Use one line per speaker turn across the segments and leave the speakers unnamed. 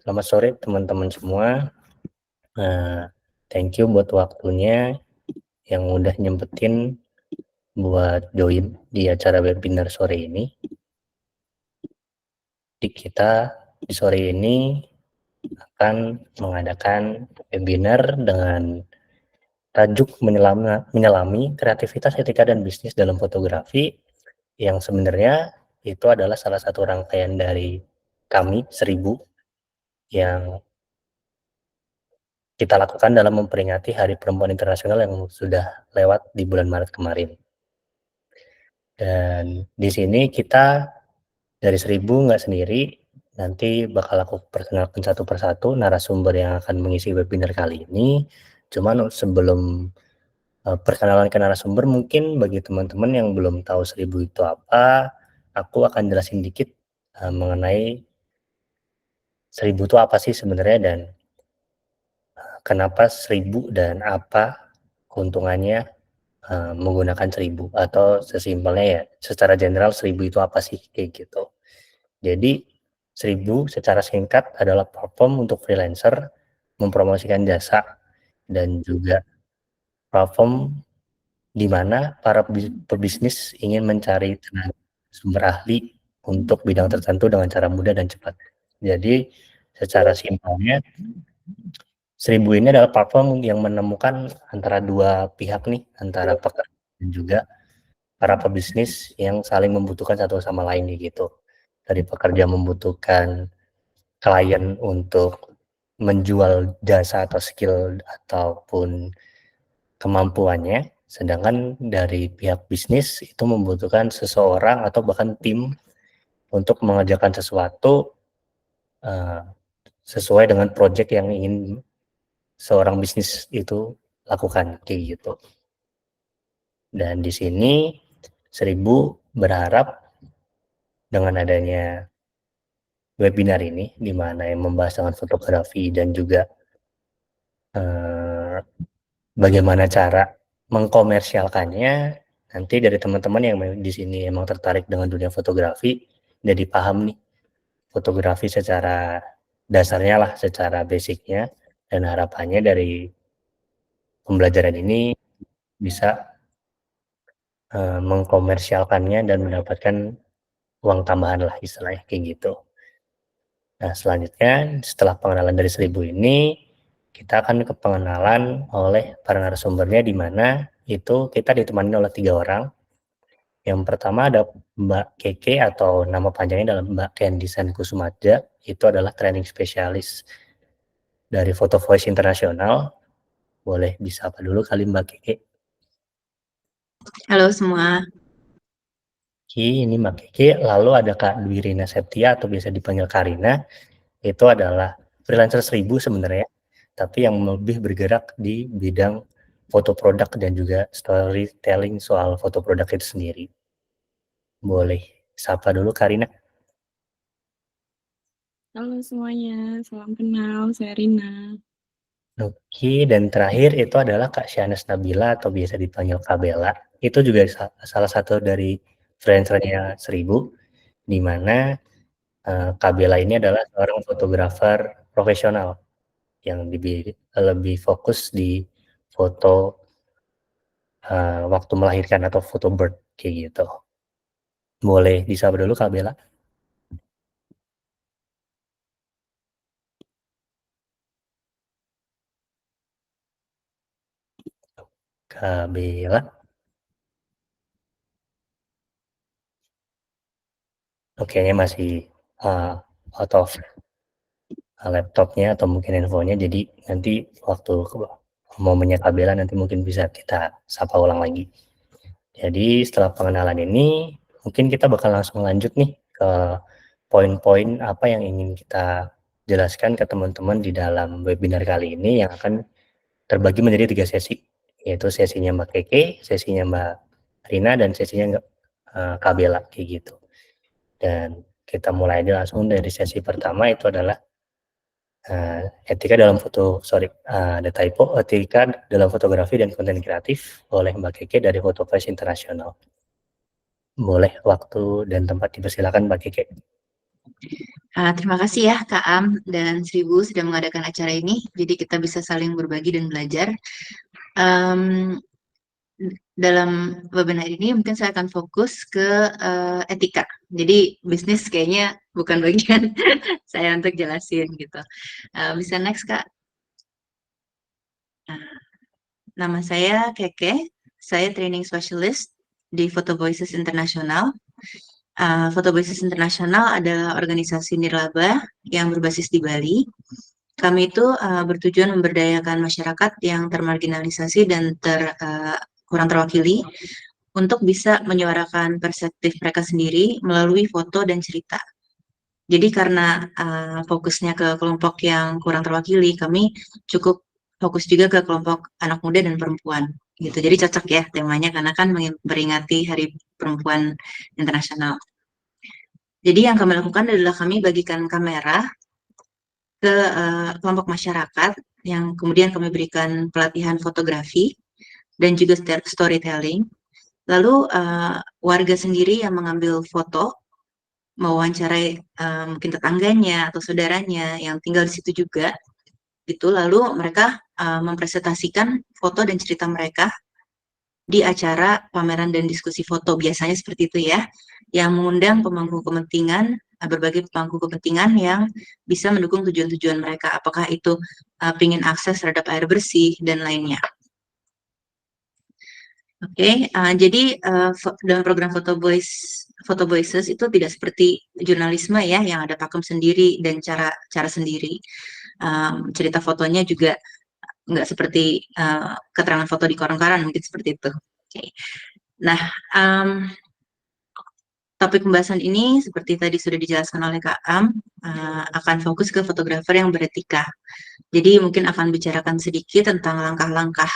Selamat sore teman-teman semua. Thank you buat waktunya yang udah nyempetin buat join di acara webinar sore ini. Di sore ini akan mengadakan webinar dengan tajuk menyelami kreativitas, etika, dan bisnis dalam fotografi, yang sebenarnya itu adalah salah satu rangkaian dari kami, 1000, yang kita lakukan dalam memperingati Hari Perempuan Internasional yang sudah lewat di bulan Maret kemarin. Dan di sini kita dari 1000 nggak sendiri, nanti bakal aku perkenalkan satu persatu narasumber yang akan mengisi webinar kali ini. Cuman sebelum perkenalan ke narasumber, mungkin bagi teman-teman yang belum tahu 1000 itu apa, aku akan jelasin dikit mengenai 1000 itu apa sih sebenarnya, dan kenapa 1000 dan apa keuntungannya menggunakan 1000, atau sesimpelnya ya secara general 1000 itu apa sih, kayak gitu. Jadi 1000 secara singkat adalah platform untuk freelancer mempromosikan jasa, dan juga platform di mana para pebisnis ingin mencari tenaga sumber ahli untuk bidang tertentu dengan cara mudah dan cepat. Jadi secara simpelnya 1000 ini adalah platform yang menemukan antara dua pihak nih, antara pekerja dan juga para pebisnis yang saling membutuhkan satu sama lain gitu. Dari pekerja membutuhkan klien untuk menjual jasa atau skill ataupun kemampuannya, sedangkan dari pihak bisnis itu membutuhkan seseorang atau bahkan tim untuk mengerjakan sesuatu sesuai dengan project yang ingin seorang bisnis itu lakukan, kayak gitu. Dan di sini 1000 berharap dengan adanya webinar ini, di mana yang membahas dengan fotografi dan juga bagaimana cara mengkomersialkannya, nanti dari teman-teman yang di sini emang tertarik dengan dunia fotografi, jadi paham nih fotografi secara dasarnya lah, secara basicnya, dan harapannya dari pembelajaran ini bisa mengkomersialkannya dan mendapatkan uang tambahan lah istilahnya, kayak gitu. Nah, selanjutnya setelah pengenalan dari 1000 ini, kita akan ke pengenalan oleh para narasumbernya, di mana itu kita ditemani oleh 3 orang. Yang pertama ada Mbak Keke, atau nama panjangnya adalah Mbak Kendisan Kusumadja, itu adalah training spesialis dari Photo Voice Internasional. Boleh disapa dulu kali Mbak Keke.
Halo semua.
Ini Mbak Keke, lalu ada Kak Dwi Rina Septia atau biasa dipanggil Karina, itu adalah freelancer 1000 sebenarnya, tapi yang lebih bergerak di bidang foto produk dan juga storytelling soal foto produk itu sendiri. Boleh sapa dulu Karina.
Halo semuanya, salam kenal, saya Rina.
Oke, dan terakhir itu adalah Kak Syahnas Nabila atau biasa dipanggil Kak Bella. Itu juga salah satu dari freelancer-nya 1000, di mana Kak Bella ini adalah seorang fotografer profesional yang lebih fokus di foto waktu melahirkan atau foto birth, kayak gitu. Boleh disapa dulu Kak Bella. Kak Bella. Oke, nya masih out of laptopnya atau mungkin handphonenya, jadi nanti waktu momennya Kak Bella nanti mungkin bisa kita sapa ulang lagi. Jadi setelah pengenalan ini, mungkin kita bakal langsung lanjut nih ke poin-poin apa yang ingin kita jelaskan ke teman-teman di dalam webinar kali ini, yang akan terbagi menjadi 3 sesi, yaitu sesinya Mbak Keke, sesinya Mbak Rina, dan sesinya Kak Bella, kayak gitu. Dan kita mulai aja langsung dari sesi pertama, itu adalah etika dalam fotografi dan konten kreatif oleh Mbak Keke dari Photo Voice Internasional. Boleh waktu dan tempat dipersilakan Mbak Keke.
Terima kasih ya Kak Am dan Seribu sudah mengadakan acara ini. Jadi kita bisa saling berbagi dan belajar. Em, Dalam webinar ini mungkin saya akan fokus ke etika. Jadi bisnis kayaknya bukan bagian saya untuk jelasin gitu. Bisa next Kak. Nah, nama saya Keke. Saya training specialist di Photo Voices International. Photo Voices International adalah organisasi nirlaba yang berbasis di Bali. Kami itu bertujuan memberdayakan masyarakat yang termarginalisasi dan kurang terwakili untuk bisa menyuarakan perspektif mereka sendiri melalui foto dan cerita. Jadi karena fokusnya ke kelompok yang kurang terwakili, kami cukup fokus juga ke kelompok anak muda dan perempuan. Gitu. Jadi cocok ya temanya karena kan memperingati Hari Perempuan Internasional. Jadi yang kami lakukan adalah kami bagikan kamera ke kelompok masyarakat yang kemudian kami berikan pelatihan fotografi dan juga storytelling. Lalu warga sendiri yang mengambil foto, mewawancarai mungkin tetangganya atau saudaranya yang tinggal di situ juga, gitu. Lalu mereka mempresentasikan foto dan cerita mereka di acara pameran dan diskusi foto biasanya seperti itu ya, yang mengundang pemangku kepentingan, berbagai pemangku kepentingan yang bisa mendukung tujuan-tujuan mereka, apakah itu ingin akses terhadap air bersih dan lainnya. Oke, jadi dalam program Photo Voices itu tidak seperti jurnalisme ya, yang ada pakem sendiri dan cara sendiri. Cerita fotonya juga nggak seperti keterangan foto di koran-koran, mungkin seperti itu. Oke. Nah, topik pembahasan ini seperti tadi sudah dijelaskan oleh Kak Am, akan fokus ke fotografer yang beretika. Jadi mungkin akan bicarakan sedikit tentang langkah-langkah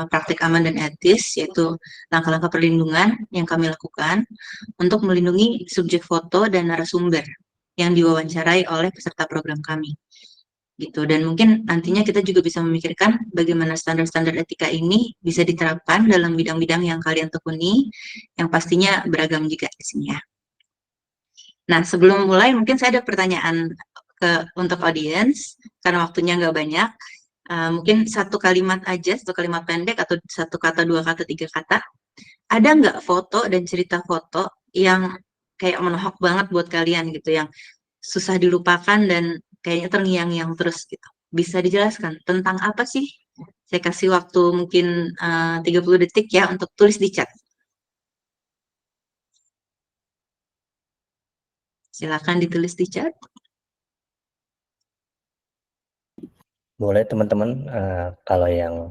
praktik aman dan etis, yaitu langkah-langkah perlindungan yang kami lakukan untuk melindungi subjek foto dan narasumber yang diwawancarai oleh peserta program kami. Gitu. Dan mungkin nantinya kita juga bisa memikirkan bagaimana standar-standar etika ini bisa diterapkan dalam bidang-bidang yang kalian tekuni, yang pastinya beragam juga di sini ya. Nah, sebelum mulai mungkin saya ada pertanyaan untuk audiens, karena waktunya nggak banyak. Mungkin satu kalimat aja, satu kalimat pendek atau satu kata, dua kata, tiga kata. Ada nggak foto dan cerita foto yang kayak menohok banget buat kalian gitu, yang susah dilupakan dan kayaknya terngiang-ngiang terus gitu. Bisa dijelaskan tentang apa sih? Saya kasih waktu mungkin 30 detik ya untuk tulis di chat. Silakan ditulis di chat.
Boleh teman-teman, kalau yang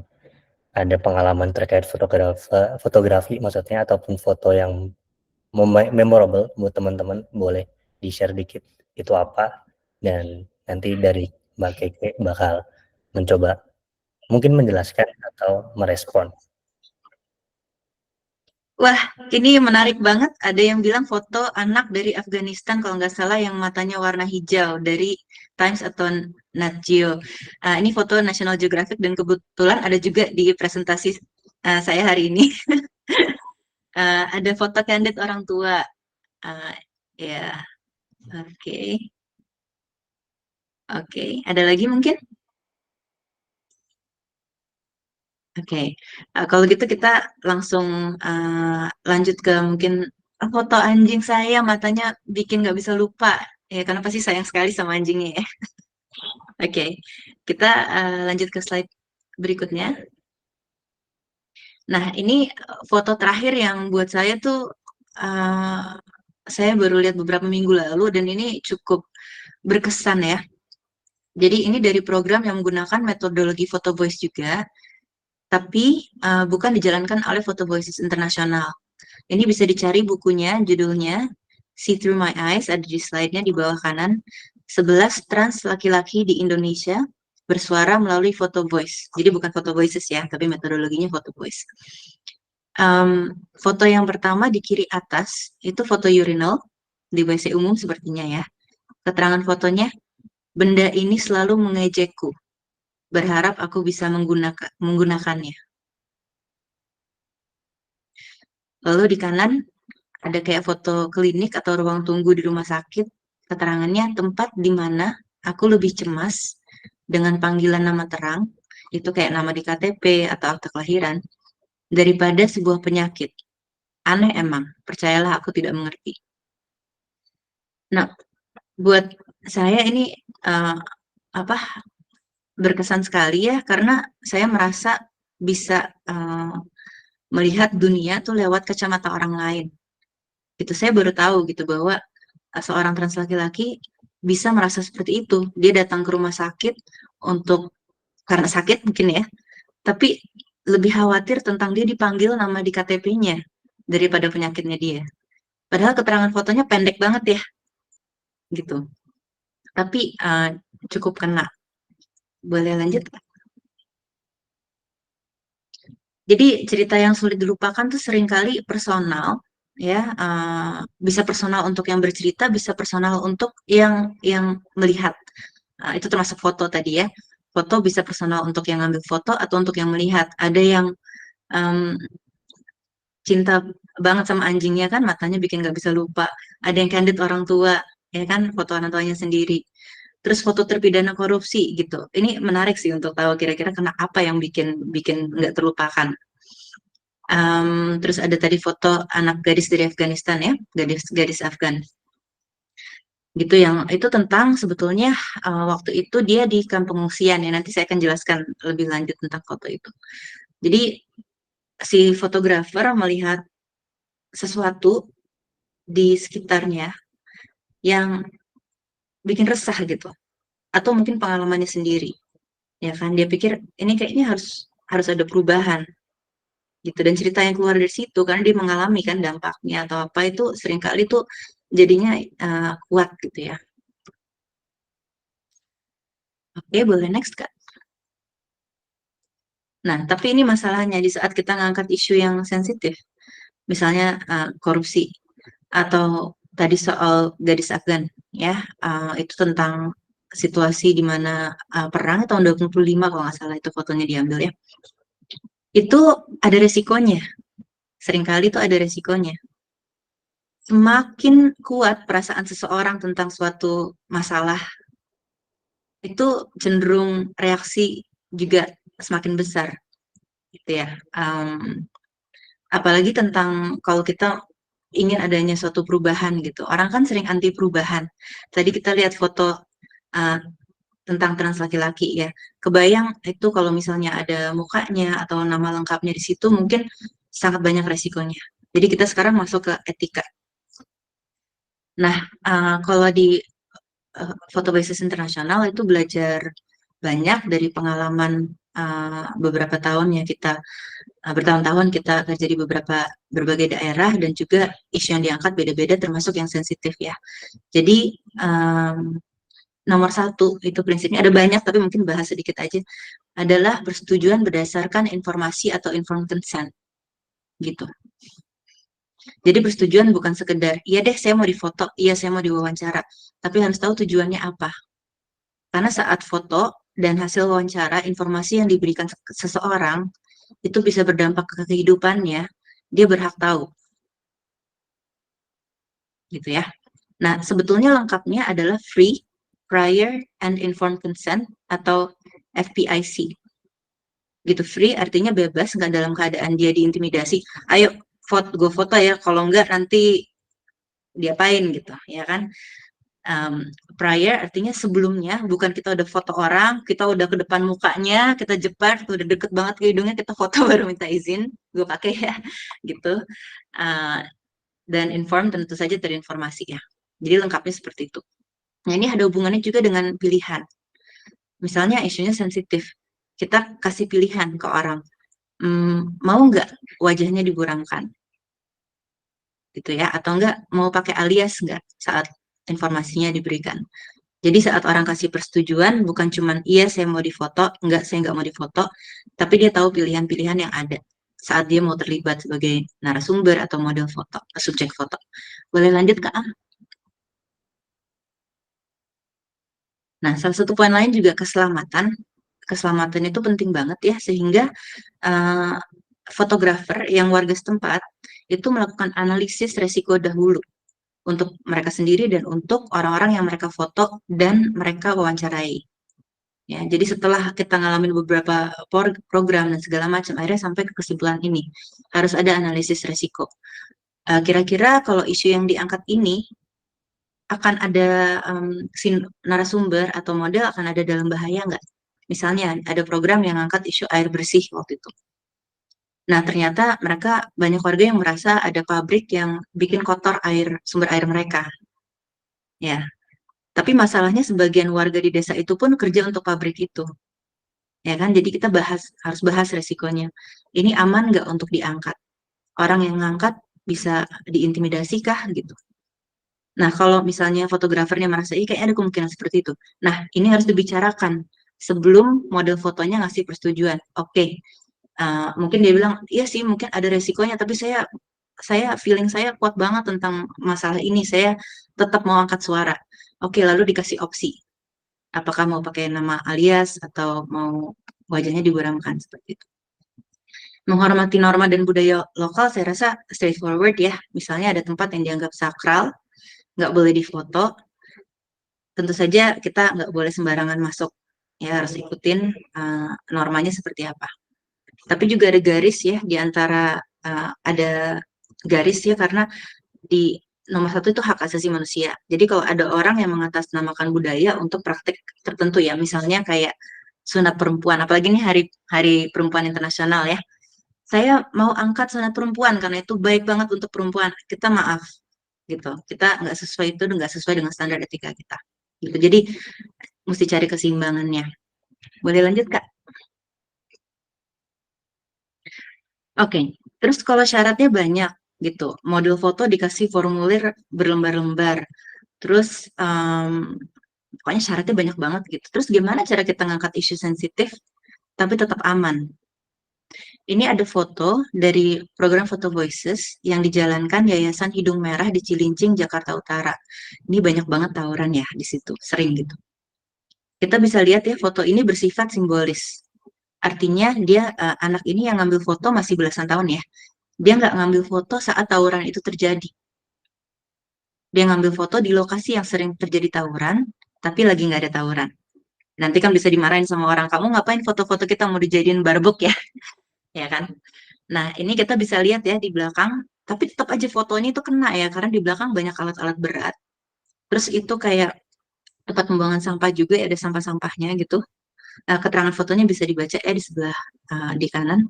ada pengalaman terkait fotografi maksudnya ataupun foto yang memorable buat teman-teman, boleh di-share dikit itu apa, dan nanti dari Mbak Keke bakal mencoba mungkin menjelaskan atau merespon.
Wah, ini menarik banget. Ada yang bilang foto anak dari Afghanistan, kalau nggak salah, yang matanya warna hijau dari Times atau Nat Geo. Ini foto National Geographic dan kebetulan ada juga di presentasi saya hari ini. Ada foto candid orang tua. Ya, oke. Oke, ada lagi mungkin? Oke, kalau gitu kita langsung lanjut ke mungkin foto anjing saya, matanya bikin nggak bisa lupa. Ya, karena pasti sayang sekali sama anjingnya ya. Oke, kita lanjut ke slide berikutnya. Nah, ini foto terakhir yang buat saya tuh, saya baru lihat beberapa minggu lalu dan ini cukup berkesan ya. Jadi ini dari program yang menggunakan metodologi Photo Voice juga, tapi bukan dijalankan oleh Photo Voices Internasional. Ini bisa dicari bukunya, judulnya See Through My Eyes, ada di slide-nya di bawah kanan. 11 trans laki-laki di Indonesia bersuara melalui Photo Voice. Jadi bukan Photo Voices ya, tapi metodologinya Photo Voice. Foto yang pertama di kiri atas, itu foto urinal di WC umum sepertinya ya. Keterangan fotonya, benda ini selalu mengejekku, berharap aku bisa menggunakannya. Lalu di kanan ada kayak foto klinik atau ruang tunggu di rumah sakit, keterangannya tempat di mana aku lebih cemas dengan panggilan nama terang, itu kayak nama di KTP atau akta kelahiran, daripada sebuah penyakit. Aneh emang, percayalah aku tidak mengerti. Nah, buat saya ini apa berkesan sekali ya, karena saya merasa bisa melihat dunia tuh lewat kacamata orang lain. Gitu, saya baru tahu gitu bahwa seorang trans laki-laki bisa merasa seperti itu. Dia datang ke rumah sakit untuk karena sakit mungkin ya, tapi lebih khawatir tentang dia dipanggil nama di KTP-nya daripada penyakitnya dia. Padahal keterangan fotonya pendek banget ya, gitu. Tapi cukup kena. Boleh lanjut? Jadi cerita yang sulit dilupakan tuh seringkali personal, ya. Bisa personal untuk yang bercerita, bisa personal untuk yang melihat. Itu termasuk foto tadi ya. Foto bisa personal untuk yang ngambil foto atau untuk yang melihat. Ada yang um, cinta banget sama anjingnya kan, matanya bikin nggak bisa lupa. Ada yang candid orang tua, ya kan, foto orang tuanya sendiri. Terus foto terpidana korupsi gitu. Ini menarik sih untuk tahu kira-kira kena apa yang bikin bikin nggak terlupakan. Terus ada tadi foto anak gadis dari Afghanistan ya, gadis Afgan. Gitu yang itu tentang sebetulnya waktu itu dia di kamp pengungsian ya. Nanti saya akan jelaskan lebih lanjut tentang foto itu. Jadi si fotografer melihat sesuatu di sekitarnya yang bikin resah gitu, atau mungkin pengalamannya sendiri, ya kan? Dia pikir ini kayaknya harus harus ada perubahan gitu, dan cerita yang keluar dari situ karena dia mengalami kan dampaknya atau apa itu seringkali tuh jadinya kuat gitu ya. Oke, boleh next Kak. Nah, tapi ini masalahnya di saat kita ngangkat isu yang sensitif, misalnya korupsi atau tadi soal gadis Afgan ya, itu tentang situasi di mana perang tahun 25 kalau nggak salah itu fotonya diambil ya. Itu ada resikonya. Seringkali itu ada resikonya. Semakin kuat perasaan seseorang tentang suatu masalah, itu cenderung reaksi juga semakin besar, gitu ya. Apalagi tentang kalau kita ingin adanya suatu perubahan gitu. Orang kan sering anti perubahan. Tadi kita lihat foto uh, tentang trans laki-laki ya. Kebayang itu kalau misalnya ada mukanya atau nama lengkapnya di situ mungkin sangat banyak resikonya. Jadi kita sekarang masuk ke etika. Nah, kalau di foto basis internasional itu belajar banyak dari pengalaman beberapa tahun ya kita bertahun-tahun kita kerja di berbagai daerah dan juga isu yang diangkat beda-beda termasuk yang sensitif ya. Jadi nomor satu itu prinsipnya ada banyak tapi mungkin bahas sedikit aja adalah persetujuan berdasarkan informasi atau informed consent gitu. Jadi persetujuan bukan sekedar iya deh saya mau difoto, iya saya mau diwawancara, tapi harus tahu tujuannya apa. Karena saat foto dan hasil wawancara, informasi yang diberikan seseorang itu bisa berdampak ke kehidupannya, dia berhak tahu. Gitu ya. Nah, sebetulnya lengkapnya adalah free, prior, and informed consent atau FPIC. Gitu, free artinya bebas, nggak dalam keadaan dia diintimidasi. Ayo, gue foto ya, kalau enggak nanti diapain gitu, ya kan? Prior artinya sebelumnya, bukan kita udah foto orang, kita udah ke depan mukanya, kita jepar, udah deket banget ke hidungnya, kita foto baru minta izin, gue pakai ya, gitu. Dan inform tentu saja terinformasi ya. Jadi lengkapnya seperti itu. Nah ini ada hubungannya juga dengan pilihan. Misalnya isunya sensitif, kita kasih pilihan ke orang, mau nggak wajahnya diburamkan? Gitu ya, atau enggak mau pakai alias enggak saat informasinya diberikan. Jadi saat orang kasih persetujuan bukan cuman iya saya mau difoto, enggak saya enggak mau difoto, tapi dia tahu pilihan-pilihan yang ada saat dia mau terlibat sebagai narasumber atau model foto, subjek foto. Boleh lanjut Kak? Nah, salah satu poin lain juga keselamatan. Keselamatan itu penting banget ya, sehingga fotografer yang warga setempat itu melakukan analisis resiko dahulu. untuk mereka sendiri dan untuk orang-orang yang mereka foto dan mereka wawancarai. Ya, jadi setelah kita ngalamin beberapa program dan segala macam, akhirnya sampai ke kesimpulan ini, harus ada analisis resiko. Kira-kira kalau isu yang diangkat ini akan ada narasumber atau model akan ada dalam bahaya nggak? Misalnya ada program yang angkat isu air bersih waktu itu. Nah, ternyata mereka banyak warga yang merasa ada pabrik yang bikin kotor sumber air mereka. Ya, tapi masalahnya sebagian warga di desa itu pun kerja untuk pabrik itu. Ya kan? Jadi kita harus bahas resikonya. Ini aman nggak untuk diangkat? Orang yang ngangkat bisa diintimidasi kah gitu. Nah, kalau misalnya fotografernya merasa, kayak ada kemungkinan seperti itu. Nah, ini harus dibicarakan sebelum model fotonya ngasih persetujuan. Oke, mungkin dia bilang, iya sih mungkin ada resikonya, tapi feeling saya kuat banget tentang masalah ini. Saya tetap mau angkat suara. Oke, lalu dikasih opsi. Apakah mau pakai nama alias atau mau wajahnya diburamkan seperti itu. Menghormati norma dan budaya lokal, saya rasa straightforward ya. Misalnya ada tempat yang dianggap sakral, nggak boleh difoto, tentu saja kita nggak boleh sembarangan masuk. Ya, harus ikutin normanya seperti apa. Tapi juga ada garis ya, di antara ada garis ya, karena di nomor 1 itu hak asasi manusia. Jadi kalau ada orang yang mengatasnamakan budaya untuk praktik tertentu ya, misalnya kayak sunat perempuan, apalagi ini hari perempuan internasional ya. Saya mau angkat sunat perempuan karena itu baik banget untuk perempuan. Kita maaf gitu. Kita nggak sesuai itu, nggak sesuai dengan standar etika kita. Gitu. Jadi mesti cari keseimbangannya. Boleh lanjut, Kak? Oke, terus kalau syaratnya banyak gitu, model foto dikasih formulir berlembar-lembar, terus pokoknya syaratnya banyak banget gitu. Terus gimana cara kita ngangkat isu sensitif tapi tetap aman? Ini ada foto dari program Photo Voices yang dijalankan Yayasan Hidung Merah di Cilincing, Jakarta Utara. Ini banyak banget tawuran ya di situ, sering gitu. Kita bisa lihat ya, foto ini bersifat simbolis. Artinya anak ini yang ngambil foto masih belasan tahun ya. Dia nggak ngambil foto saat tawuran itu terjadi. Dia ngambil foto di lokasi yang sering terjadi tawuran, tapi lagi nggak ada tawuran. Nanti kan bisa dimarahin sama orang, kamu ngapain foto-foto kita mau dijadiin barbuk ya, ya kan? Nah, ini kita bisa lihat ya di belakang, tapi tetap aja fotonya itu kena ya, karena di belakang banyak alat-alat berat. Terus itu kayak tempat pembuangan sampah juga, ya, ada sampah-sampahnya gitu. Keterangan fotonya bisa dibaca ya di sebelah di kanan.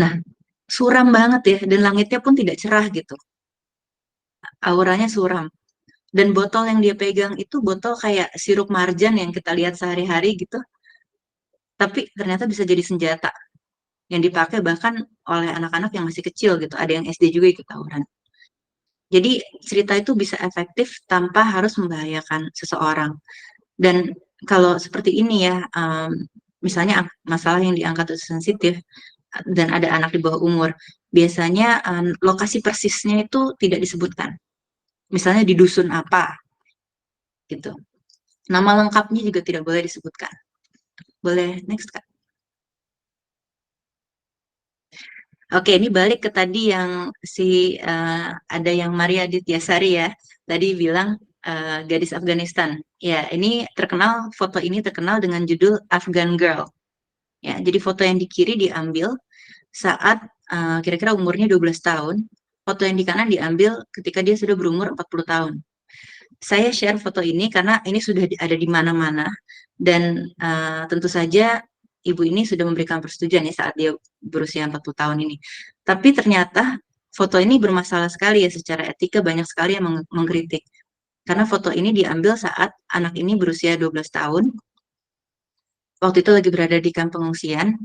Nah, suram banget ya, dan langitnya pun tidak cerah gitu. Auranya suram. Dan botol yang dia pegang itu botol kayak sirup marjan yang kita lihat sehari-hari gitu. Tapi ternyata bisa jadi senjata yang dipakai bahkan oleh anak-anak yang masih kecil gitu. Ada yang SD juga ikut tawuran. Jadi cerita itu bisa efektif tanpa harus membahayakan seseorang. Dan kalau seperti ini ya, misalnya masalah yang diangkat itu sensitif dan ada anak di bawah umur, biasanya lokasi persisnya itu tidak disebutkan. Misalnya di dusun apa, gitu. Nama lengkapnya juga tidak boleh disebutkan. Boleh next, Kak. Oke, ini balik ke tadi yang ada yang Maria Dityasari ya. Tadi bilang gadis Afghanistan. Ya, ini foto ini terkenal dengan judul Afghan Girl. Ya, jadi foto yang di kiri diambil saat kira-kira umurnya 12 tahun. Foto yang di kanan diambil ketika dia sudah berumur 40 tahun. Saya share foto ini karena ini sudah ada di mana-mana dan tentu saja ibu ini sudah memberikan persetujuan ya saat dia berusia 40 tahun ini. Tapi ternyata foto ini bermasalah sekali ya secara etika, banyak sekali yang mengkritik. Karena foto ini diambil saat anak ini berusia 12 tahun. Waktu itu lagi berada di kamp pengungsian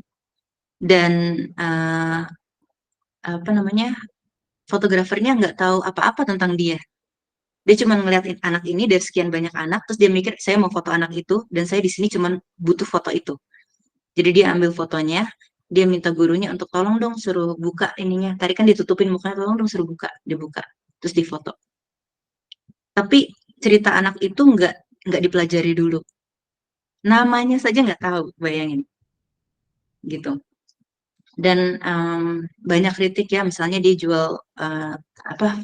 dan fotografernya nggak tahu apa-apa tentang dia. Dia cuma ngeliatin anak ini dari sekian banyak anak, terus dia mikir, saya mau foto anak itu, dan saya di sini cuma butuh foto itu. Jadi dia ambil fotonya, dia minta gurunya untuk tolong dong suruh buka ininya. Tadi kan ditutupin mukanya, tolong dong suruh buka, dibuka, terus difoto. Tapi cerita anak itu nggak dipelajari dulu. Namanya saja nggak tahu, bayangin. Gitu. Dan banyak kritik ya, misalnya dia jual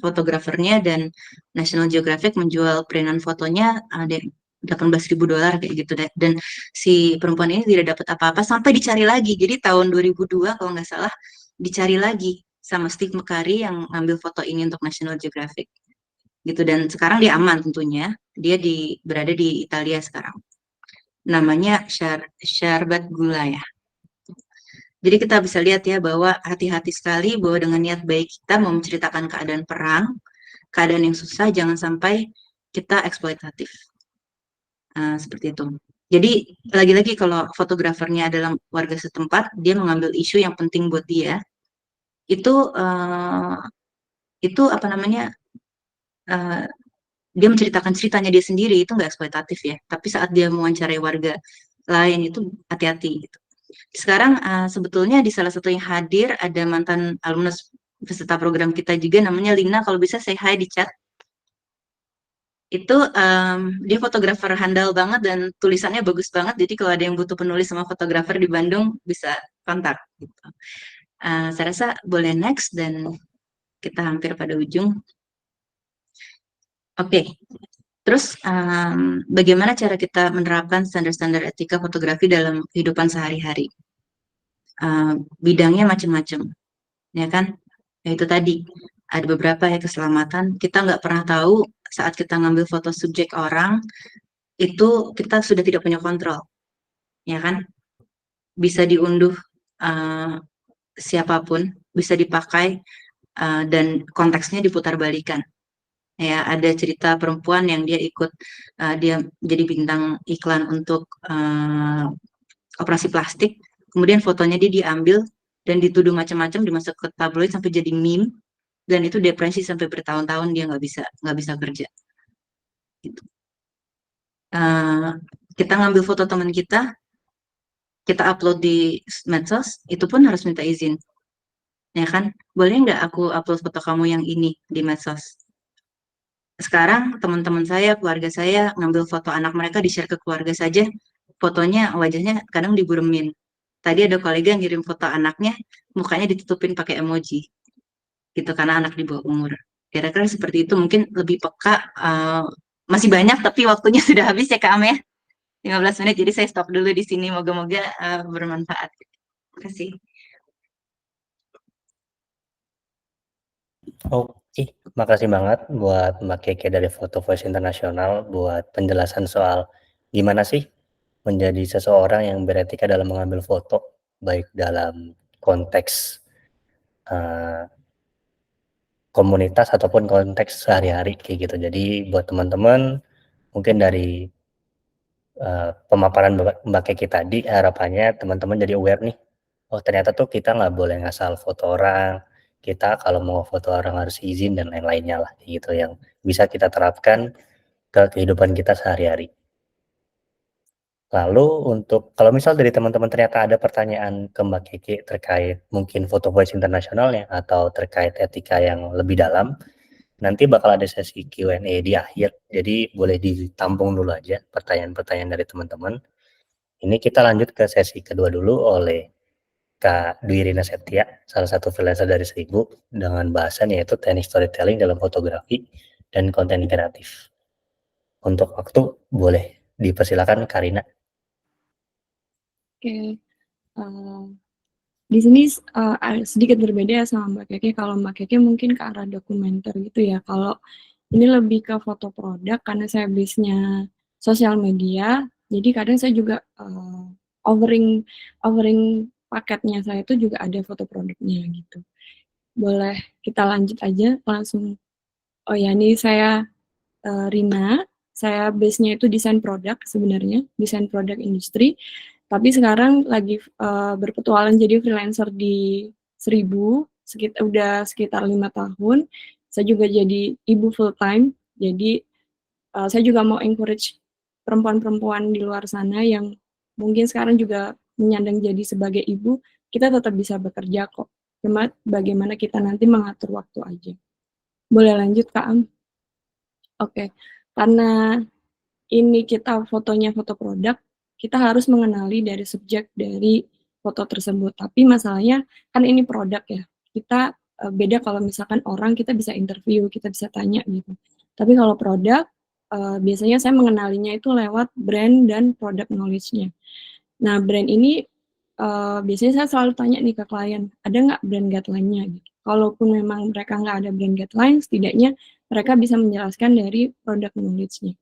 fotografernya dan National Geographic menjual printan fotonya ada $18.000 kayak gitu deh. Dan si perempuan ini tidak dapat apa-apa sampai dicari lagi. Jadi tahun 2002 kalau nggak salah dicari lagi sama Steve McCurry yang ngambil foto ini untuk National Geographic gitu. Dan sekarang dia aman tentunya. Dia berada di Italia sekarang. Namanya Syarbat Gula ya. Jadi kita bisa lihat ya bahwa hati-hati sekali bahwa dengan niat baik kita mau menceritakan keadaan perang, keadaan yang susah, jangan sampai kita eksploitatif. Seperti itu. Jadi lagi-lagi kalau fotografernya adalah warga setempat, dia mengambil isu yang penting buat dia, itu apa namanya, dia menceritakan ceritanya dia sendiri, itu nggak eksploitatif ya. Tapi saat dia mewawancarai warga lain itu hati-hati gitu. Sekarang sebetulnya di salah satu yang hadir ada mantan alumnus peserta program kita juga namanya Lina. Kalau bisa say hi di chat. Itu dia fotografer handal banget dan tulisannya bagus banget. Jadi kalau ada yang butuh penulis sama fotografer di Bandung bisa kontak. Gitu. Saya rasa boleh next dan kita hampir pada ujung. Oke. Terus bagaimana cara kita menerapkan standar-standar etika fotografi dalam kehidupan sehari-hari? Bidangnya macam-macam, ya kan? Ya itu tadi, ada beberapa ya keselamatan. Kita nggak pernah tahu saat kita ngambil foto subjek orang, itu kita sudah tidak punya kontrol, ya kan? Bisa diunduh siapapun, bisa dipakai, dan konteksnya diputar-balikan. Ya, ada cerita perempuan yang dia ikut, dia jadi bintang iklan untuk operasi plastik, kemudian fotonya dia diambil dan dituduh macam-macam, dimasuk ke tabloid sampai jadi meme, dan itu depresi sampai bertahun-tahun dia nggak bisa kerja. Gitu. Kita ngambil foto teman kita upload di medsos, itu pun harus minta izin, ya kan? Boleh nggak aku upload foto kamu yang ini di medsos? Sekarang teman-teman saya, keluarga saya ngambil foto anak mereka di-share ke keluarga saja, fotonya wajahnya kadang diburemin. Tadi ada kolega yang ngirim foto anaknya, mukanya ditutupin pakai emoji, gitu karena anak di bawah umur. Kira-kira seperti itu, mungkin lebih peka. Masih banyak tapi waktunya sudah habis ya Kak Am ya, 15 menit. Jadi saya stop dulu di sini. Moga-moga bermanfaat. Terima kasih.
Oke, makasih banget buat Mbak Keke dari Photo Voice International buat penjelasan soal gimana sih menjadi seseorang yang beretika dalam mengambil foto, baik dalam konteks komunitas ataupun konteks sehari-hari kayak gitu. Jadi buat teman-teman mungkin dari pemaparan Mbak Keke tadi, harapannya teman-teman jadi aware nih, oh ternyata tuh kita nggak boleh ngasal foto orang, kita kalau mau foto orang harus izin dan lain-lainnya lah, gitu yang bisa kita terapkan ke kehidupan kita sehari-hari. Lalu untuk kalau misal dari teman-teman ternyata ada pertanyaan ke Mbak Keke terkait mungkin Photo Voice International-nya atau terkait etika yang lebih dalam, nanti bakal ada sesi Q&A di akhir, jadi boleh ditampung dulu aja pertanyaan-pertanyaan dari teman-teman. Ini kita lanjut ke sesi kedua dulu oleh Kak Dwi Rina Septia, salah satu freelancer dari 1000, dengan bahasan yaitu teknik storytelling dalam fotografi dan konten kreatif. Untuk waktu boleh dipersilakan Karina.
Oke, di sini sedikit berbeda sama Mbak Keke. Kalau Mbak Keke mungkin ke arah dokumenter gitu ya. Kalau ini lebih ke foto produk karena saya base-nya sosial media. Jadi kadang saya juga offering paketnya saya itu juga ada foto produknya gitu. Boleh kita lanjut aja langsung. Oh ya, ini saya Rina. Saya base-nya itu desain produk sebenarnya, desain produk industri. Tapi sekarang lagi berpetualang jadi freelancer di 1000, udah sekitar 5 tahun. Saya juga jadi ibu full time. Jadi saya juga mau encourage perempuan-perempuan di luar sana yang mungkin sekarang juga menyandang jadi sebagai ibu, kita tetap bisa bekerja kok. Cuma bagaimana kita nanti mengatur waktu aja. Boleh lanjut Kak Am? Oke, karena ini kita fotonya foto produk, kita harus mengenali dari subjek dari foto tersebut. Tapi masalahnya kan ini produk ya. Kita beda kalau misalkan orang kita bisa interview, kita bisa tanya gitu. Tapi kalau produk biasanya saya mengenalinya itu lewat brand dan product knowledge-nya. Nah, brand ini biasanya saya selalu tanya nih ke klien, ada nggak brand guideline-nya gitu. Kalaupun memang mereka nggak ada brand guideline, setidaknya mereka bisa menjelaskan dari product knowledge-nya.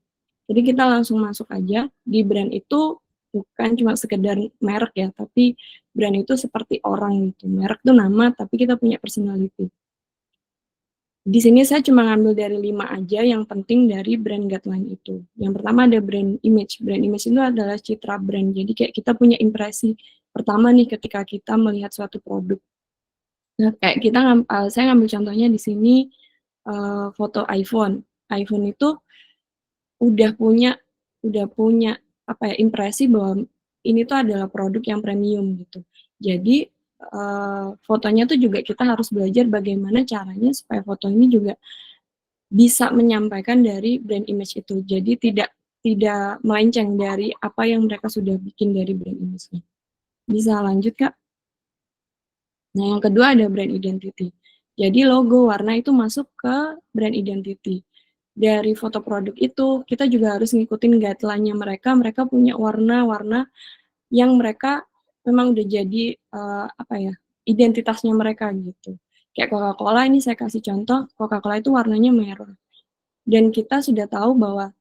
Jadi kita langsung masuk aja, di brand itu bukan cuma sekedar merek ya, tapi brand itu seperti orang gitu. Merek itu nama, tapi kita punya personality. Di sini saya cuma ngambil dari 5 aja yang penting dari brand guideline itu. Yang pertama ada brand image. Brand image itu adalah citra brand. Jadi kayak kita punya impresi pertama nih ketika kita melihat suatu produk. Nah, kayak kita saya ngambil contohnya di sini foto iPhone. iPhone itu udah punya apa ya, impresi bahwa ini tuh adalah produk yang premium gitu. Jadi fotonya tuh juga kita harus belajar bagaimana caranya supaya foto ini juga bisa menyampaikan dari brand image itu. Jadi tidak melenceng dari apa yang mereka sudah bikin dari brand image-nya. Bisa lanjut, Kak? Nah, yang kedua ada brand identity. Jadi logo warna itu masuk ke brand identity. Dari foto produk itu, kita juga harus ngikutin guideline-nya mereka. Mereka punya warna-warna yang mereka memang udah jadi apa ya, identitasnya mereka gitu. Kayak Coca-Cola ini saya kasih contoh, Coca-Cola itu warnanya merah. Dan kita sudah tahu bahwa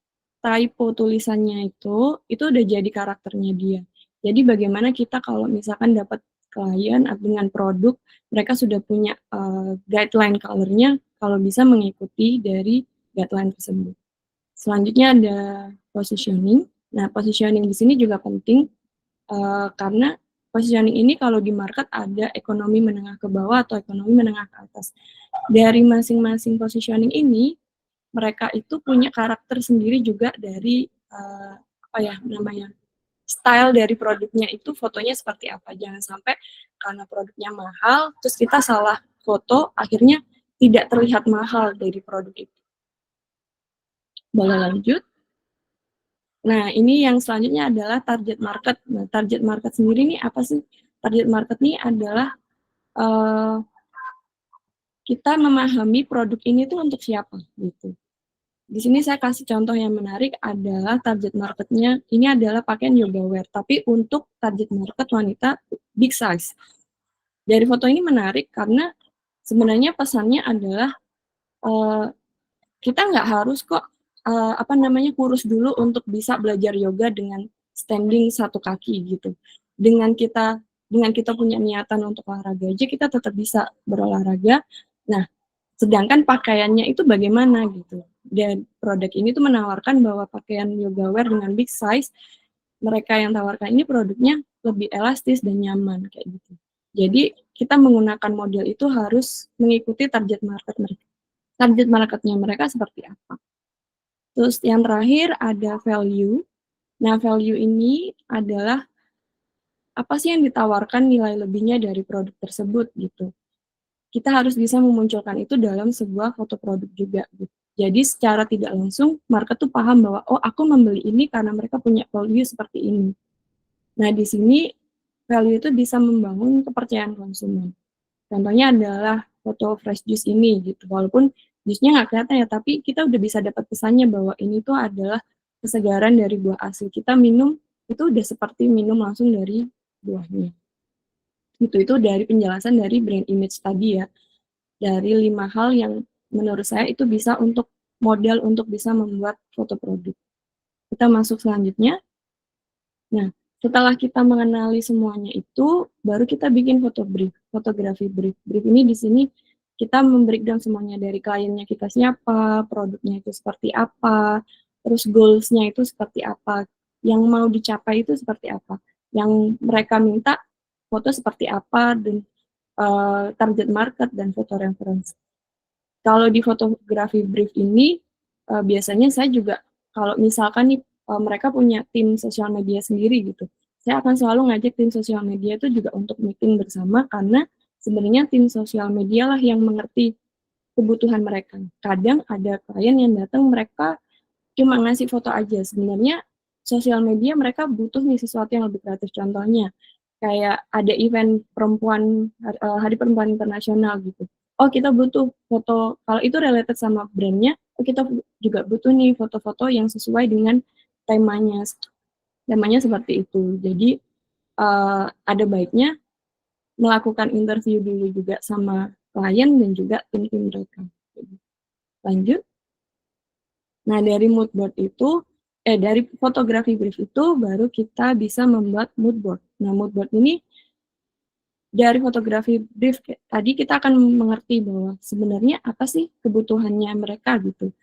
typo tulisannya itu udah jadi karakternya dia. Jadi bagaimana kita kalau misalkan dapat klien dengan produk, mereka sudah punya guideline color-nya, kalau bisa mengikuti dari guideline tersebut. Selanjutnya ada positioning. Nah, positioning di sini juga penting karena positioning ini kalau di market ada ekonomi menengah ke bawah atau ekonomi menengah ke atas. Dari masing-masing positioning ini, mereka itu punya karakter sendiri juga dari apa ya namanya, style dari produknya itu fotonya seperti apa. Jangan sampai karena produknya mahal, terus kita salah foto, akhirnya tidak terlihat mahal dari produk itu. Boleh lanjut? Nah, ini yang selanjutnya adalah target market. Nah, target market sendiri ini apa sih? Target market ini adalah kita memahami produk ini tuh untuk siapa gitu. Di sini saya kasih contoh yang menarik adalah target marketnya ini adalah pakaian yoga wear, tapi untuk target market wanita big size. Dari foto ini menarik karena sebenarnya pesannya adalah kita nggak harus kok apa namanya kurus dulu untuk bisa belajar yoga dengan standing satu kaki gitu. Dengan kita punya niatan untuk olahraga aja kita tetap bisa berolahraga. Nah, sedangkan pakaiannya itu bagaimana gitu. Dan produk ini tuh menawarkan bahwa pakaian yoga wear dengan big size, mereka yang tawarkan ini produknya lebih elastis dan nyaman kayak gitu. Jadi kita menggunakan model itu harus mengikuti target market mereka. Target marketnya mereka seperti apa. Terus yang terakhir ada value. Nah, value ini adalah apa sih yang ditawarkan nilai lebihnya dari produk tersebut gitu. Kita harus bisa memunculkan itu dalam sebuah foto produk juga gitu. Jadi secara tidak langsung market tuh paham bahwa oh aku membeli ini karena mereka punya value seperti ini. Nah, di sini value itu bisa membangun kepercayaan konsumen. Contohnya adalah foto fresh juice ini gitu. Walaupun jusnya nggak kelihatan ya, tapi kita udah bisa dapat pesannya bahwa ini tuh adalah kesegaran dari buah asli. Kita minum itu udah seperti minum langsung dari buahnya. Itu dari penjelasan dari brand image tadi ya. Dari 5 hal yang menurut saya itu bisa untuk modal untuk bisa membuat foto produk. Kita masuk selanjutnya. Nah, setelah kita mengenali semuanya itu, baru kita bikin foto brief, fotografi brief. Brief ini di sini kita membreakdown semuanya dari kliennya kita siapa, produknya itu seperti apa, terus goals-nya itu seperti apa, yang mau dicapai itu seperti apa, yang mereka minta foto seperti apa, dan target market dan foto reference. Kalau di fotografi brief ini biasanya saya juga kalau misalkan nih mereka punya tim sosial media sendiri gitu, saya akan selalu ngajak tim sosial media itu juga untuk meeting bersama karena sebenarnya tim sosial media lah yang mengerti kebutuhan mereka. Kadang ada klien yang datang mereka cuma ngasih foto aja, sebenarnya sosial media mereka butuh nih sesuatu yang lebih kreatif. Contohnya kayak ada event perempuan, Hari Perempuan Internasional gitu. Oh, kita butuh foto, kalau itu related sama brandnya, oh kita juga butuh nih foto-foto yang sesuai dengan temanya. Temanya seperti itu. Jadi ada baiknya melakukan interview dulu juga sama klien dan juga tim-tim mereka. Lanjut. Nah, dari mood board itu, dari fotografi brief itu baru kita bisa membuat mood board. Nah, mood board ini dari fotografi brief tadi kita akan mengerti bahwa sebenarnya apa sih kebutuhannya mereka gitu.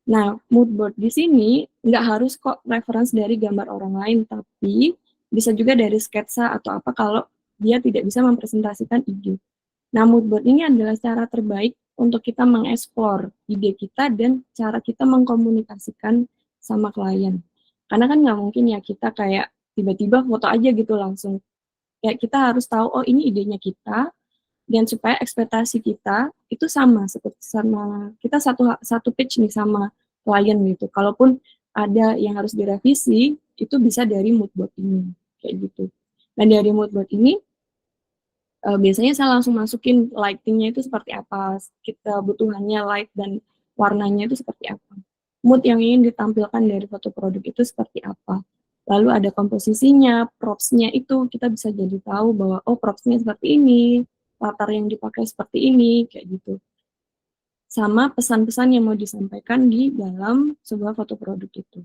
Nah, mood board di sini nggak harus kok reference dari gambar orang lain, tapi bisa juga dari sketsa atau apa kalau dia tidak bisa mempresentasikan ide. Nah, mood board ini adalah cara terbaik untuk kita mengeksplor ide kita dan cara kita mengkomunikasikan sama klien. Karena kan nggak mungkin ya kita kayak tiba-tiba foto aja gitu langsung. Kayak kita harus tahu, oh ini idenya kita, dan supaya ekspektasi kita itu sama seperti sama kita satu pitch nih sama klien gitu. Kalaupun ada yang harus direvisi, itu bisa dari mood board ini kayak gitu. Dan dari mood board ini biasanya saya langsung masukin lighting-nya itu seperti apa, kebutuhannya light dan warnanya itu seperti apa. Mood yang ingin ditampilkan dari foto produk itu seperti apa. Lalu ada komposisinya, props-nya itu kita bisa jadi tahu bahwa oh props-nya seperti ini, latar yang dipakai seperti ini, kayak gitu. Sama pesan-pesan yang mau disampaikan di dalam sebuah foto produk itu.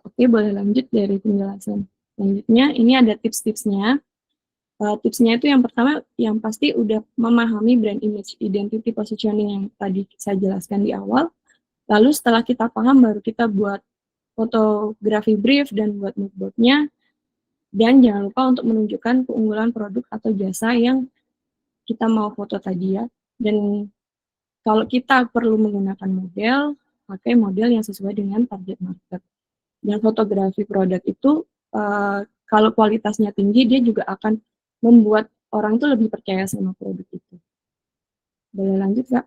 Oke, boleh lanjut dari penjelasan. Selanjutnya, ini ada tips-tipsnya. Tipsnya itu yang pertama, yang pasti udah memahami brand image, identity positioning yang tadi saya jelaskan di awal. Lalu setelah kita paham, baru kita buat fotografi brief dan buat mood board-nya. Dan jangan lupa untuk menunjukkan keunggulan produk atau jasa yang kita mau foto tadi ya. Dan kalau kita perlu menggunakan model, pakai model yang sesuai dengan target market. Dan fotografi produk itu, kalau kualitasnya tinggi, dia juga akan membuat orang tuh lebih percaya sama produk itu. Boleh lanjut, Kak?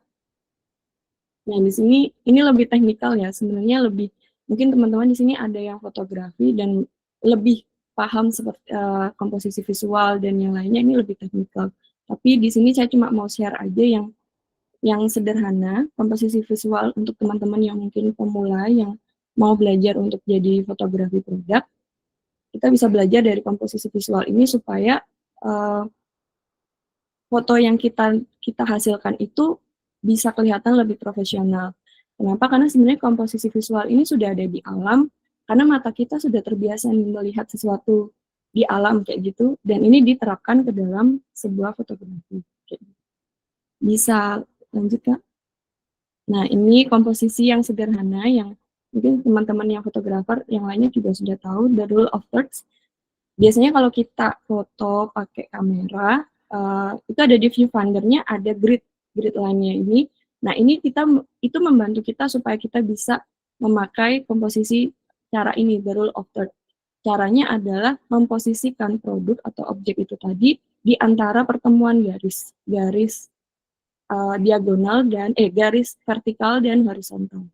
Nah, di sini ini lebih teknikal ya. Sebenarnya lebih mungkin teman-teman di sini ada yang fotografi dan lebih paham seperti komposisi visual dan yang lainnya, ini lebih teknikal. Tapi di sini saya cuma mau share aja yang sederhana, komposisi visual untuk teman-teman yang mungkin pemula yang mau belajar untuk jadi fotografi produk. Kita bisa belajar dari komposisi visual ini supaya foto yang kita hasilkan itu bisa kelihatan lebih profesional. Kenapa? Karena sebenarnya komposisi visual ini sudah ada di alam, karena mata kita sudah terbiasa melihat sesuatu di alam kayak gitu, dan ini diterapkan ke dalam sebuah fotografi. Bisa lanjut, Kak? Nah, ini komposisi yang sederhana yang mungkin teman-teman yang fotografer yang lainnya juga sudah tahu, the rule of thirds. Biasanya kalau kita foto pakai kamera, itu ada di viewfinder-nya ada grid line-nya ini. Nah, ini itu membantu kita supaya kita bisa memakai komposisi cara ini, the rule of thirds. Caranya adalah memposisikan produk atau objek itu tadi di antara pertemuan garis diagonal dan garis vertikal dan horizontal.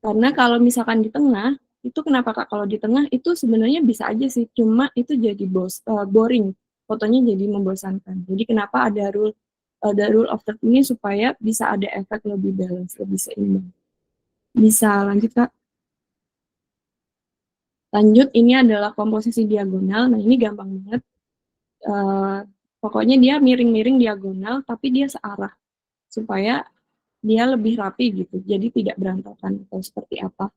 Karena kalau misalkan di tengah, itu kenapa Kak? Kalau di tengah itu sebenarnya bisa aja sih, cuma itu jadi boring, fotonya jadi membosankan. Jadi kenapa ada rule of third ini supaya bisa ada efek lebih balance, lebih seimbang. Bisa lanjut Kak? Lanjut, ini adalah komposisi diagonal. Nah ini gampang banget. Pokoknya dia miring-miring diagonal, tapi dia searah supaya dia lebih rapi gitu, jadi tidak berantakan atau seperti apa.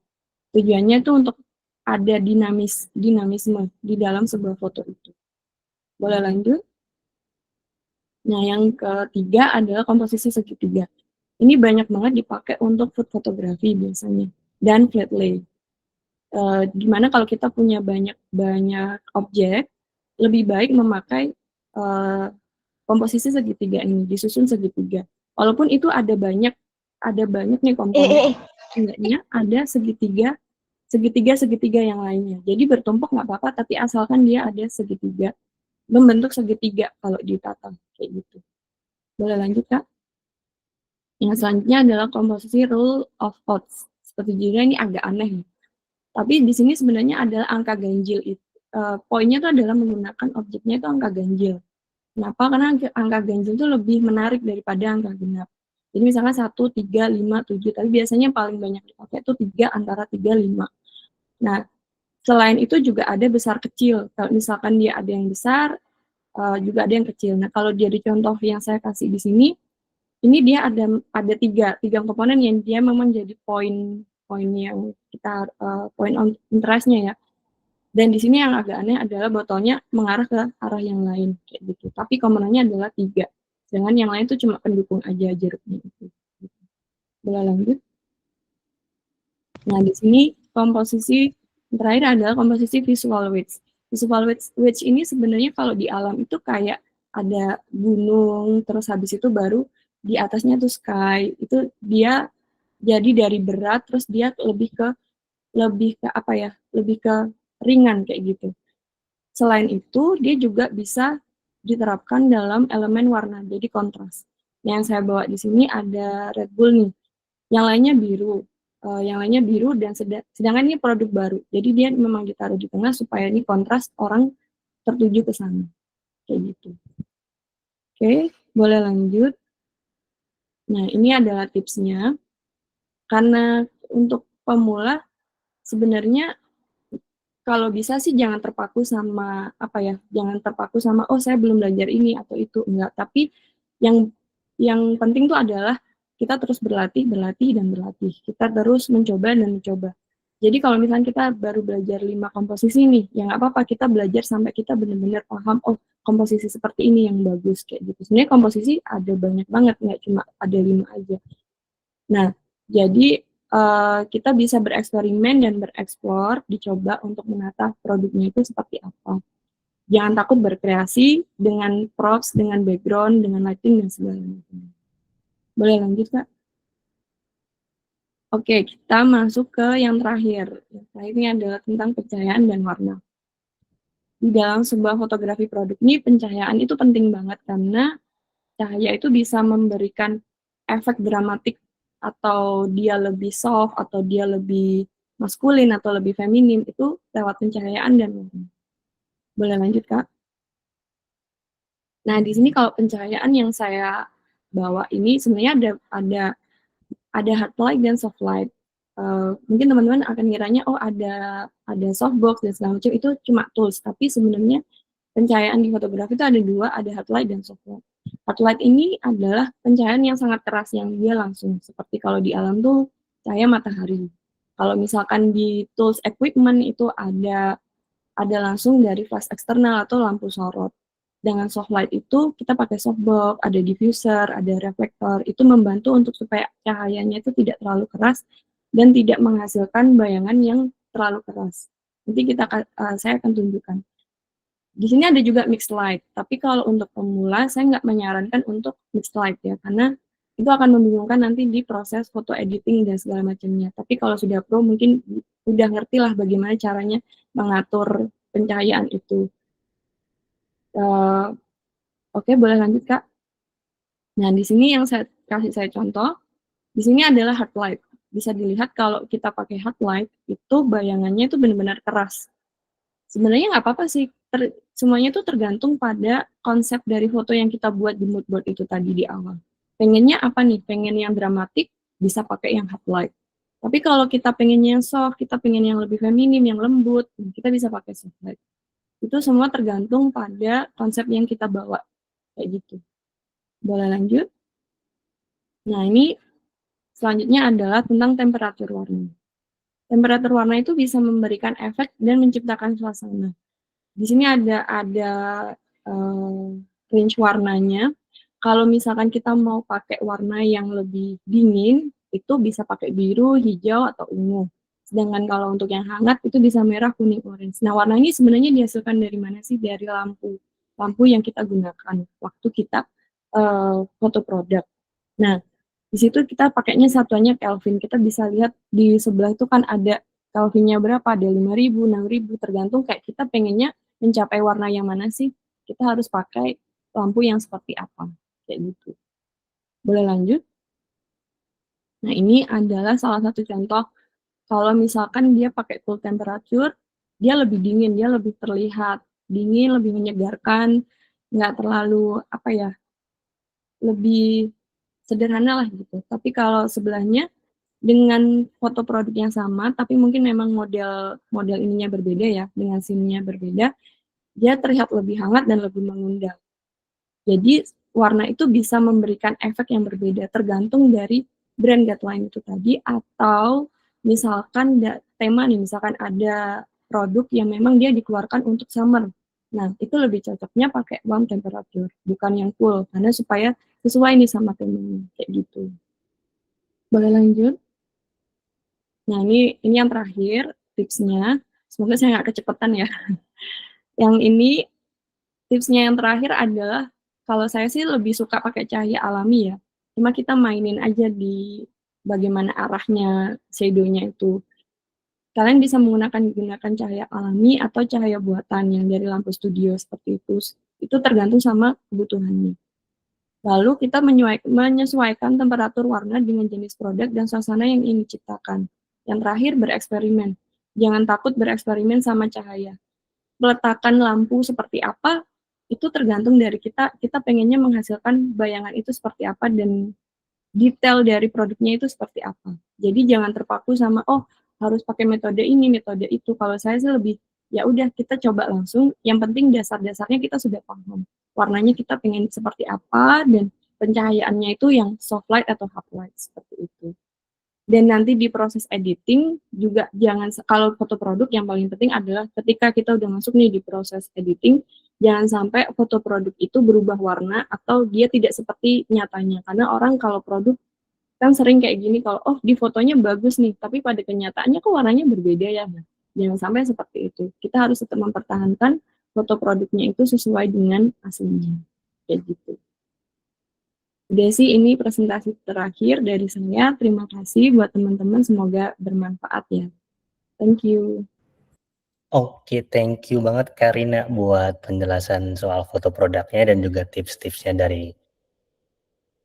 Tujuannya itu untuk ada dinamisme di dalam sebuah foto itu. Boleh lanjut? Nah, yang ketiga adalah komposisi segitiga. Ini banyak banget dipakai untuk food fotografi biasanya, dan flat lay. Gimana kalau kita punya banyak objek, lebih baik memakai komposisi segitiga ini, disusun segitiga. Walaupun itu ada banyak nih komponen, enggaknya ada segitiga yang lainnya. Jadi bertumpuk nggak apa-apa, tapi asalkan dia ada segitiga, membentuk segitiga kalau ditata kayak gitu. Boleh lanjut Kak? Yang selanjutnya adalah komposisi rule of odds. Seperti judulnya ini agak aneh, tapi di sini sebenarnya adalah angka ganjil itu. poinnya itu adalah menggunakan objeknya itu angka ganjil. Kenapa? Karena angka ganjil itu lebih menarik daripada angka genap. Jadi misalkan 1, 3, 5, 7, tapi biasanya paling banyak dipakai itu 3, antara 3, 5. Nah, selain itu juga ada besar kecil. Kalau misalkan dia ada yang besar, juga ada yang kecil. Nah, kalau dari contoh yang saya kasih di sini, ini dia ada tiga komponen yang dia memang jadi poin yang kita poin interestnya ya. Dan di sini yang agak aneh adalah botolnya mengarah ke arah yang lain kayak gitu. Tapi komponennya adalah 3. Sedangkan yang lain itu cuma pendukung aja jeruknya itu. Boleh lanjut? Nah, di sini komposisi terakhir adalah komposisi visual wedge. Visual wedge ini sebenarnya kalau di alam itu kayak ada gunung, terus habis itu baru di atasnya tuh sky. Itu dia jadi dari berat, terus dia lebih ke apa ya? Lebih ke ringan kayak gitu. Selain itu, dia juga bisa diterapkan dalam elemen warna, jadi kontras. Yang saya bawa di sini ada Red Bull nih, yang lainnya biru. Yang lainnya biru dan sedangkan ini produk baru. Jadi dia memang ditaruh di tengah supaya ini kontras orang tertuju ke sana. Kayak gitu. Oke, boleh lanjut. Nah, ini adalah tipsnya. Karena untuk pemula sebenarnya kalau bisa sih jangan terpaku sama apa ya, jangan terpaku sama oh saya belum belajar ini atau itu, enggak. Tapi yang penting tuh adalah kita terus berlatih dan berlatih. Kita terus mencoba dan mencoba. Jadi kalau misalnya kita baru belajar 5 komposisi nih, ya nggak apa-apa kita belajar sampai kita benar-benar paham, oh komposisi seperti ini yang bagus kayak gitu. Sebenarnya komposisi ada banyak banget, nggak cuma ada 5 aja. Nah, jadi kita bisa bereksperimen dan bereksplor, dicoba untuk menata produknya itu seperti apa. Jangan takut berkreasi dengan props, dengan background, dengan lighting, dan segala macam. Boleh lanjut, Kak? Oke, kita masuk ke yang terakhir. Yang terakhir ini adalah tentang pencahayaan dan warna. Di dalam sebuah fotografi produk ini, pencahayaan itu penting banget karena cahaya itu bisa memberikan efek dramatik atau dia lebih soft atau dia lebih maskulin atau lebih feminim itu lewat pencahayaan dan warna. Boleh lanjut, Kak? Nah, di sini kalau pencahayaan yang saya bawa ini sebenarnya ada hard light dan soft light. Mungkin teman-teman akan kiranya oh ada softbox dan segala macam itu cuma tools, tapi sebenarnya pencahayaan di fotografi itu ada 2, ada hard light dan soft light. Hard light ini adalah pencahayaan yang sangat keras yang dia langsung seperti kalau di alam tuh cahaya matahari. Kalau misalkan di tools equipment itu ada langsung dari flash eksternal atau lampu sorot. Dengan soft light itu kita pakai softbox, ada diffuser, ada reflektor. Itu membantu untuk supaya cahayanya itu tidak terlalu keras dan tidak menghasilkan bayangan yang terlalu keras. Nanti saya akan tunjukkan. Di sini ada juga mixed light, tapi kalau untuk pemula saya nggak menyarankan untuk mixed light ya, karena itu akan membingungkan nanti di proses foto editing dan segala macamnya. Tapi kalau sudah pro mungkin udah ngerti lah bagaimana caranya mengatur pencahayaan itu. Oke, boleh lanjut, Kak. Nah, di sini yang saya contoh, di sini adalah hard light. Bisa dilihat kalau kita pakai hard light, itu bayangannya itu benar-benar keras. Sebenarnya nggak apa-apa sih, semuanya itu tergantung pada konsep dari foto yang kita buat di mood board itu tadi di awal. Pengennya apa nih? Pengen yang dramatik, bisa pakai yang hard light. Tapi kalau kita pengennya yang soft, kita pengen yang lebih feminim, yang lembut, kita bisa pakai soft light. Itu semua tergantung pada konsep yang kita bawa. Kayak gitu. Boleh lanjut? Nah, ini selanjutnya adalah tentang temperatur warna. Temperatur warna itu bisa memberikan efek dan menciptakan suasana. Di sini ada range warnanya. Kalau misalkan kita mau pakai warna yang lebih dingin, itu bisa pakai biru, hijau, atau ungu. Sedangkan kalau untuk yang hangat, itu bisa merah, kuning, orange. Nah, warna ini sebenarnya dihasilkan dari mana sih? Dari lampu yang kita gunakan waktu kita foto produk. Nah, di situ kita pakainya satuannya Kelvin. Kita bisa lihat di sebelah itu kan ada Kelvinnya berapa, ada 5.000, 6.000, tergantung kayak kita pengennya mencapai warna yang mana sih. Kita harus pakai lampu yang seperti apa, kayak gitu. Boleh lanjut? Nah, ini adalah salah satu contoh kalau misalkan dia pakai full temperature, dia lebih dingin, dia lebih terlihat dingin, lebih menyegarkan, nggak terlalu apa ya, lebih sederhana lah gitu. Tapi kalau sebelahnya dengan foto produk yang sama, tapi mungkin memang model model ininya berbeda ya, dengan scene-nya berbeda, dia terlihat lebih hangat dan lebih mengundang. Jadi warna itu bisa memberikan efek yang berbeda tergantung dari brand guideline itu tadi atau misalkan tema nih, misalkan ada produk yang memang dia dikeluarkan untuk summer. Nah, itu lebih cocoknya pakai warm temperature, bukan yang cool, karena supaya sesuai nih sama temanya, kayak gitu. Boleh lanjut? Nah, ini yang terakhir tipsnya. Semoga saya nggak kecepatan ya. Yang ini tipsnya yang terakhir adalah kalau saya sih lebih suka pakai cahaya alami ya. Cuma kita mainin aja di bagaimana arahnya shadow-nya itu. Kalian bisa gunakan cahaya alami atau cahaya buatan yang dari lampu studio seperti itu. Itu tergantung sama kebutuhannya. Lalu kita menyesuaikan temperatur warna dengan jenis produk dan suasana yang ingin diciptakan. Yang terakhir, bereksperimen. Jangan takut bereksperimen sama cahaya. Meletakkan lampu seperti apa, itu tergantung dari kita pengennya menghasilkan bayangan itu seperti apa dan detail dari produknya itu seperti apa. Jadi jangan terpaku sama, oh harus pakai metode ini, metode itu. Kalau saya sih lebih, ya udah kita coba langsung, yang penting dasar-dasarnya kita sudah paham. Warnanya kita pengen seperti apa, dan pencahayaannya itu yang soft light atau hard light, seperti itu. Dan nanti di proses editing juga jangan, kalau foto produk yang paling penting adalah ketika kita udah masuk nih di proses editing, jangan sampai foto produk itu berubah warna atau dia tidak seperti nyatanya. Karena orang kalau produk kan sering kayak gini, kalau oh di fotonya bagus nih, tapi pada kenyataannya kok warnanya berbeda ya. Nah, jangan sampai seperti itu. Kita harus tetap mempertahankan foto produknya itu sesuai dengan aslinya. Kayak gitu. Udah sih, ini presentasi terakhir dari saya. Terima kasih buat teman-teman, semoga bermanfaat ya. Thank you.
Oke, thank you banget Karina buat penjelasan soal foto produknya dan juga tips-tipsnya dari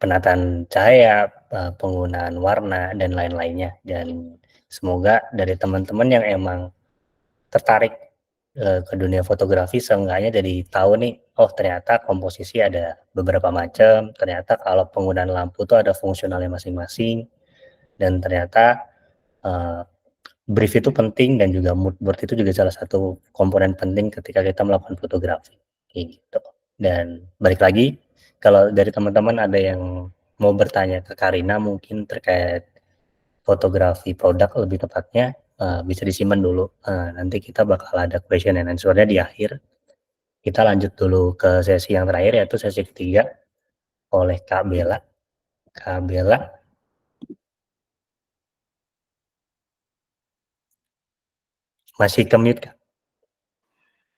penataan cahaya, penggunaan warna, dan lain-lainnya. Dan semoga dari teman-teman yang emang tertarik ke dunia fotografi, seenggaknya jadi tahu nih, oh ternyata komposisi ada beberapa macam, ternyata kalau penggunaan lampu tuh ada fungsionalnya masing-masing, dan ternyata brief itu penting, dan juga mood board itu juga salah satu komponen penting ketika kita melakukan fotografi, kayak gitu. Dan balik lagi, kalau dari teman-teman ada yang mau bertanya ke Karina mungkin terkait fotografi produk lebih tepatnya, bisa disimpan dulu. Nanti kita bakal ada question and answer-nya di akhir. Kita lanjut dulu ke sesi yang terakhir, yaitu sesi ketiga oleh Kak Bella. Kak Bella, masih ke mute, Kak?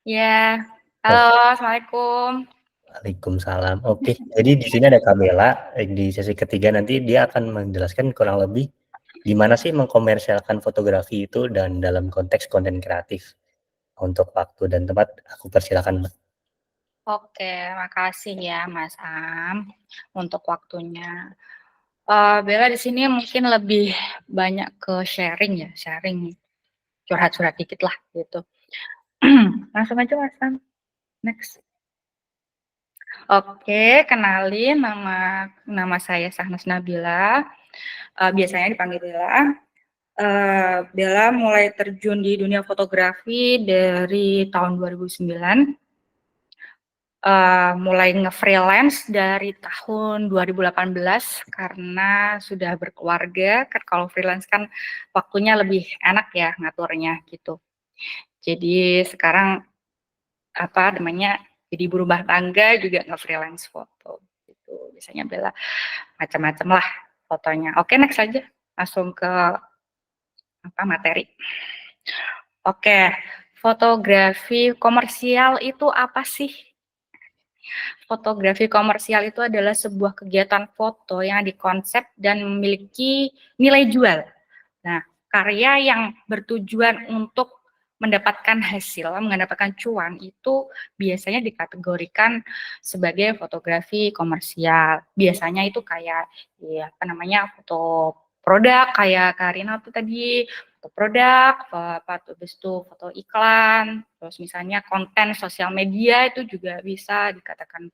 Ya, halo, Assalamualaikum.
Waalaikumsalam. Oke, jadi di sini ada Kak Bella. Di sesi ketiga nanti dia akan menjelaskan kurang lebih gimana sih mengkomersialkan fotografi itu dan dalam konteks konten kreatif. Untuk waktu dan tempat, aku persilakan, Mbak.
Oke, makasih ya Mas Am untuk waktunya. Bella di sini mungkin lebih banyak ke sharing ya, sharing curhat-curhat dikit lah gitu. Langsung aja Mas Am, next. Oke, kenalin nama saya Sahnas Nabila. Biasanya dipanggil Bella. Bella mulai terjun di dunia fotografi dari tahun 2009. Mulai nge-freelance dari tahun 2018 karena sudah berkeluarga. Kan kalau freelance kan waktunya lebih enak ya ngaturnya gitu. Jadi sekarang jadi ibu rumah tangga juga nge-freelance foto gitu. Biasanya Bella macam-macam lah fotonya. Oke, next aja. Langsung ke materi. Oke, fotografi komersial itu apa sih? Fotografi komersial itu adalah sebuah kegiatan foto yang dikonsep dan memiliki nilai jual. Nah, karya yang bertujuan untuk mendapatkan hasil, mendapatkan cuan itu biasanya dikategorikan sebagai fotografi komersial. Biasanya itu kayak foto produk kayak Karina tuh tadi, foto produk, habis itu foto iklan, terus misalnya konten sosial media itu juga bisa dikatakan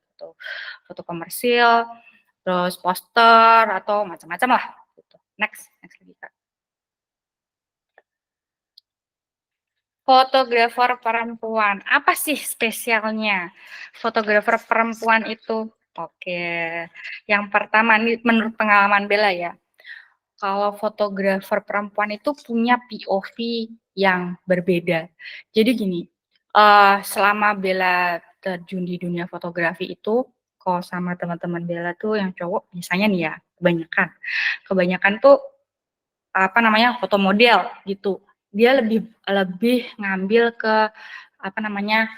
foto komersil, terus poster atau macam-macam lah. Gitu. Next lagi Kak. Fotografer perempuan, apa sih spesialnya fotografer perempuan itu? Oke, yang pertama nih menurut pengalaman Bella ya, kalau fotografer perempuan itu punya POV yang berbeda. Jadi gini, selama Bella terjun di dunia fotografi itu, kalau sama teman-teman Bella tuh yang cowok biasanya nih ya, kebanyakan tuh apa namanya foto model gitu. Dia lebih ngambil ke apa namanya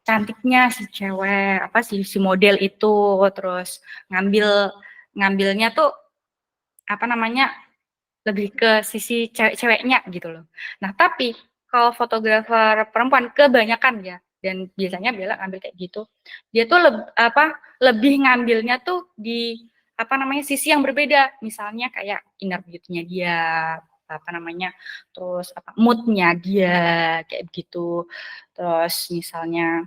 cantiknya si cewek, apa si model itu, terus ngambilnya tuh apa namanya lebih ke sisi cewek-ceweknya gitu loh. Nah, tapi kalau fotografer perempuan kebanyakan ya, dan biasanya Bella ngambil kayak gitu, dia tuh lebih ngambilnya tuh di apa namanya sisi yang berbeda, misalnya kayak inner beauty-nya dia, apa namanya, terus apa mood-nya dia kayak gitu. Terus misalnya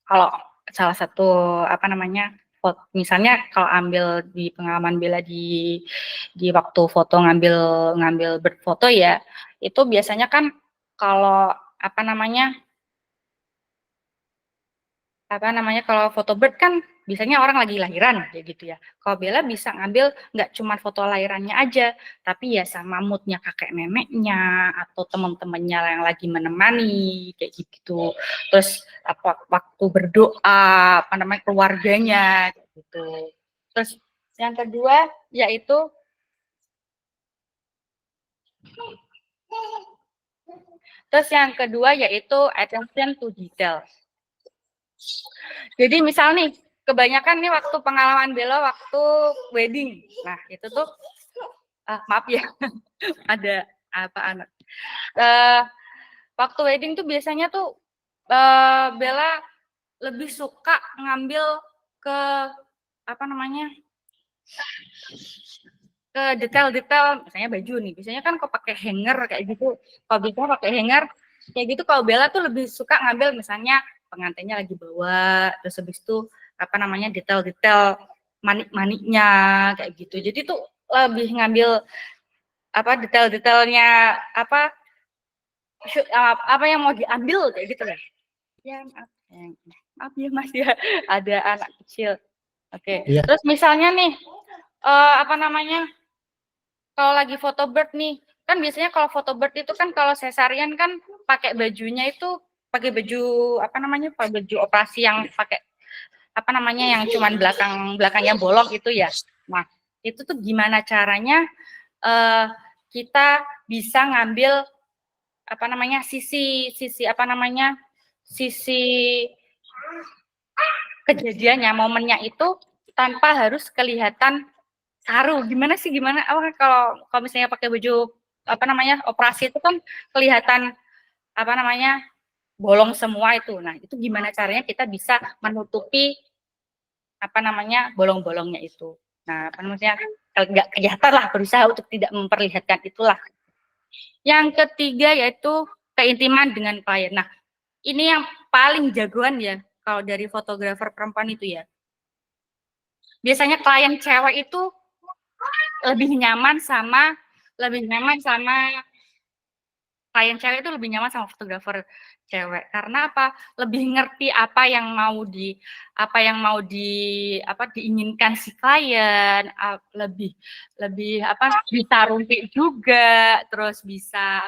kalau salah satu apa namanya misalnya kalau ambil di pengalaman Bella di waktu foto ngambil berfoto ya, itu biasanya kan kalau kalau foto bird kan biasanya orang lagi lahiran kayak gitu ya. Kalau Bella bisa ngambil nggak cuma foto lahirannya aja, tapi ya sama moodnya kakek neneknya atau teman-temannya yang lagi menemani kayak gitu. Terus waktu berdoa keluarganya kayak gitu. Terus yang kedua yaitu attention to detail. Jadi misal nih, kebanyakan nih waktu pengalaman Bella waktu wedding. Nah, itu tuh maaf ya, ada apa anak. Waktu wedding tuh biasanya tuh Bella lebih suka ngambil ke apa namanya? Ke detail-detail, misalnya baju nih. Biasanya kan kok pakai hanger kayak gitu. Kalau bisa pakai hanger kayak gitu, kalau Bella tuh lebih suka ngambil misalnya pengantinnya lagi bawa, terus habis itu apa namanya detail-detail manik-maniknya kayak gitu. Jadi tuh lebih ngambil apa detail-detailnya apa yang mau diambil kayak gitu lah. Ya maaf ya Mas ya, ada anak kecil. Oke.
Iya.
Terus misalnya nih kalau lagi foto bird nih, kan biasanya kalau foto bird itu kan kalau sesarian kan pakai bajunya itu pakai baju pakai baju operasi yang pakai yang cuman belakangnya bolong itu ya. Nah, itu tuh gimana caranya kita bisa ngambil sisi kejadiannya, momennya itu tanpa harus kelihatan saru. Gimana? Kalau misalnya pakai baju operasi itu kan kelihatan bolong semua itu. Nah, itu gimana caranya kita bisa menutupi bolong-bolongnya itu. Nah, maksudnya nggak kelihatan lah, berusaha untuk tidak memperlihatkan itulah. Yang ketiga yaitu keintiman dengan klien. Nah, ini yang paling jagoan ya kalau dari fotografer perempuan itu ya. Biasanya klien cewek itu lebih nyaman sama klien cewek itu lebih nyaman sama fotografer cewek karena apa? Lebih ngerti apa yang mau diinginkan si klien, lebih bisa rumpi juga, terus bisa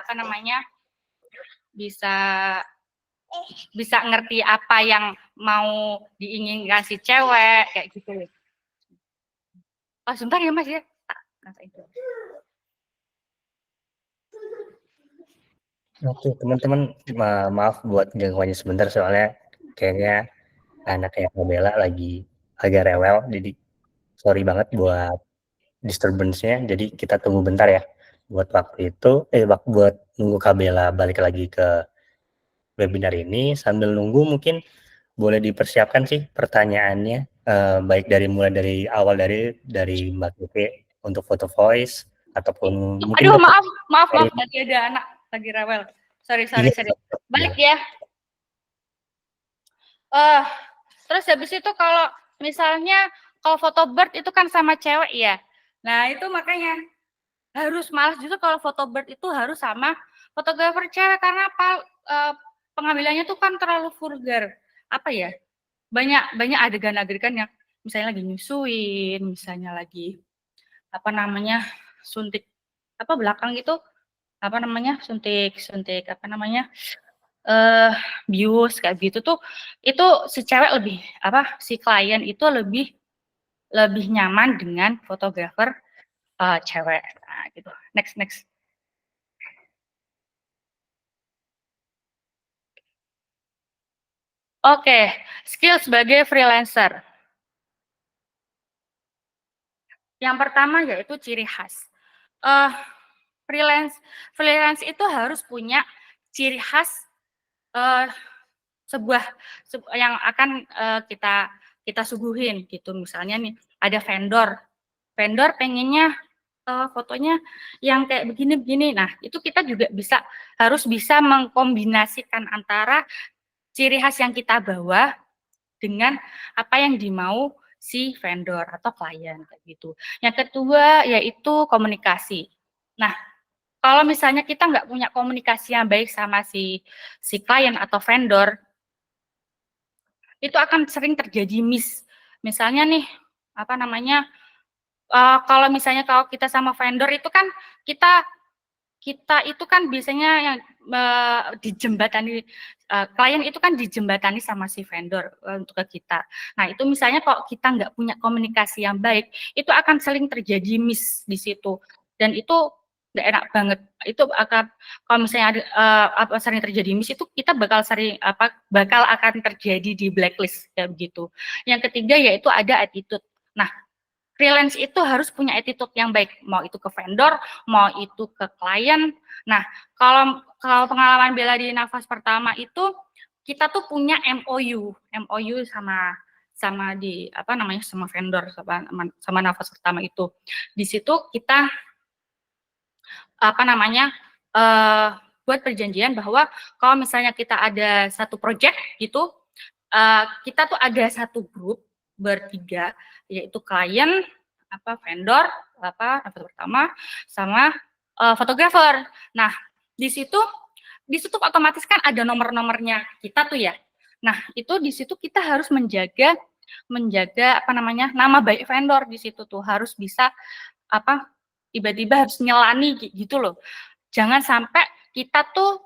bisa ngerti apa yang mau diinginkan si cewek kayak gitu. Oh, sebentar ya Mas ya.
Oke, teman-teman, maaf buat gangguannya sebentar soalnya kayaknya anaknya Bella lagi agak rewel, jadi sorry banget buat disturbance-nya. Jadi kita tunggu bentar ya buat waktu itu, buat nunggu Kak Bella balik lagi ke webinar ini. Sambil nunggu mungkin boleh dipersiapkan sih pertanyaannya, baik mulai dari awal dari Mbak Keke untuk foto voice ataupun mungkin
Aduh,
Bapak
maaf,
dari
tadi ada anak lagi rewel. Sorry.
iya,
Balik
iya.
ya. Terus habis itu kalau misalnya kalau foto bird itu kan sama cewek ya. Nah, itu makanya harus malas justru kalau foto bird itu harus sama fotografer cewek karena pengambilannya tuh kan terlalu vulgar. Apa ya? Banyak adegan-adegan yang misalnya lagi nyusuin, misalnya lagi apa namanya? Suntik apa belakang gitu, apa namanya? Suntik apa namanya? Bius kayak gitu tuh itu si cewek lebih apa si klien itu lebih nyaman dengan fotografer cewek. Nah, gitu. Next. Oke, skill sebagai freelancer. Yang pertama yaitu ciri khas. Freelance itu harus punya ciri khas sebuah yang akan kita suguhin gitu. Misalnya nih ada vendor pengennya fotonya yang kayak begini-begini. Nah, itu kita juga harus bisa mengkombinasikan antara ciri khas yang kita bawa dengan apa yang dimau si vendor atau klien kayak gitu. Yang kedua yaitu komunikasi. Nah, kalau misalnya kita nggak punya komunikasi yang baik sama si klien atau vendor, itu akan sering terjadi miss. Misalnya nih, apa namanya, kalau misalnya kalau kita sama vendor itu kan kita itu kan biasanya yang dijembatani klien itu kan dijembatani sama si vendor untuk ke kita. Nah, itu misalnya kalau kita nggak punya komunikasi yang baik, itu akan sering terjadi miss di situ. Dan itu nggak enak banget. Itu akan kalau misalnya ada sering terjadi miss itu kita bakal akan terjadi di blacklist kayak begitu. Yang ketiga yaitu ada attitude. Nah, freelance itu harus punya attitude yang baik, mau itu ke vendor, mau itu ke klien. Nah, kalau pengalaman Bella di nafas pertama itu kita tuh punya MOU sama di apa namanya sama vendor sama nafas pertama itu. Di situ kita apa namanya buat perjanjian bahwa kalau misalnya kita ada satu project gitu, kita tuh ada satu grup bertiga yaitu klien, vendor, pertama sama fotografer. Nah, di situ otomatis kan ada nomor-nomornya kita tuh ya. Nah, itu di situ kita harus menjaga apa namanya nama baik vendor di situ tuh harus bisa tiba-tiba harus nyelani gitu loh. Jangan sampai kita tuh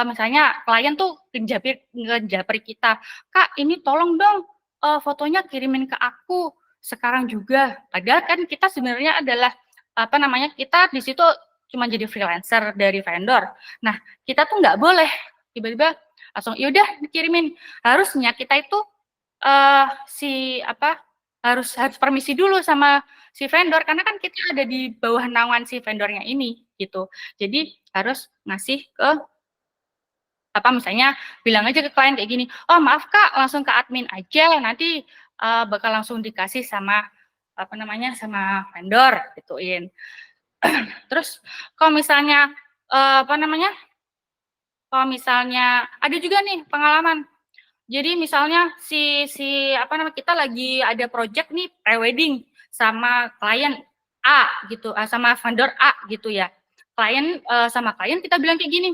misalnya klien tuh ngejapri kita, Kak ini tolong dong fotonya kirimin ke aku sekarang juga. Padahal kan kita sebenarnya adalah kita di situ cuma jadi freelancer dari vendor. Nah, kita tuh nggak boleh tiba-tiba langsung yaudah dikirimin. Harusnya kita itu harus permisi dulu sama si vendor karena kan kita ada di bawah naungan si vendornya ini gitu. Jadi harus ngasih ke misalnya bilang aja ke klien kayak gini, oh maaf Kak langsung ke admin aja nanti bakal langsung dikasih sama sama vendor gituin. Terus kalau misalnya kalau misalnya ada juga nih pengalaman. Jadi misalnya kita lagi ada project nih pre-wedding sama klien A gitu, sama vendor A gitu ya. Sama klien kita bilang kayak gini,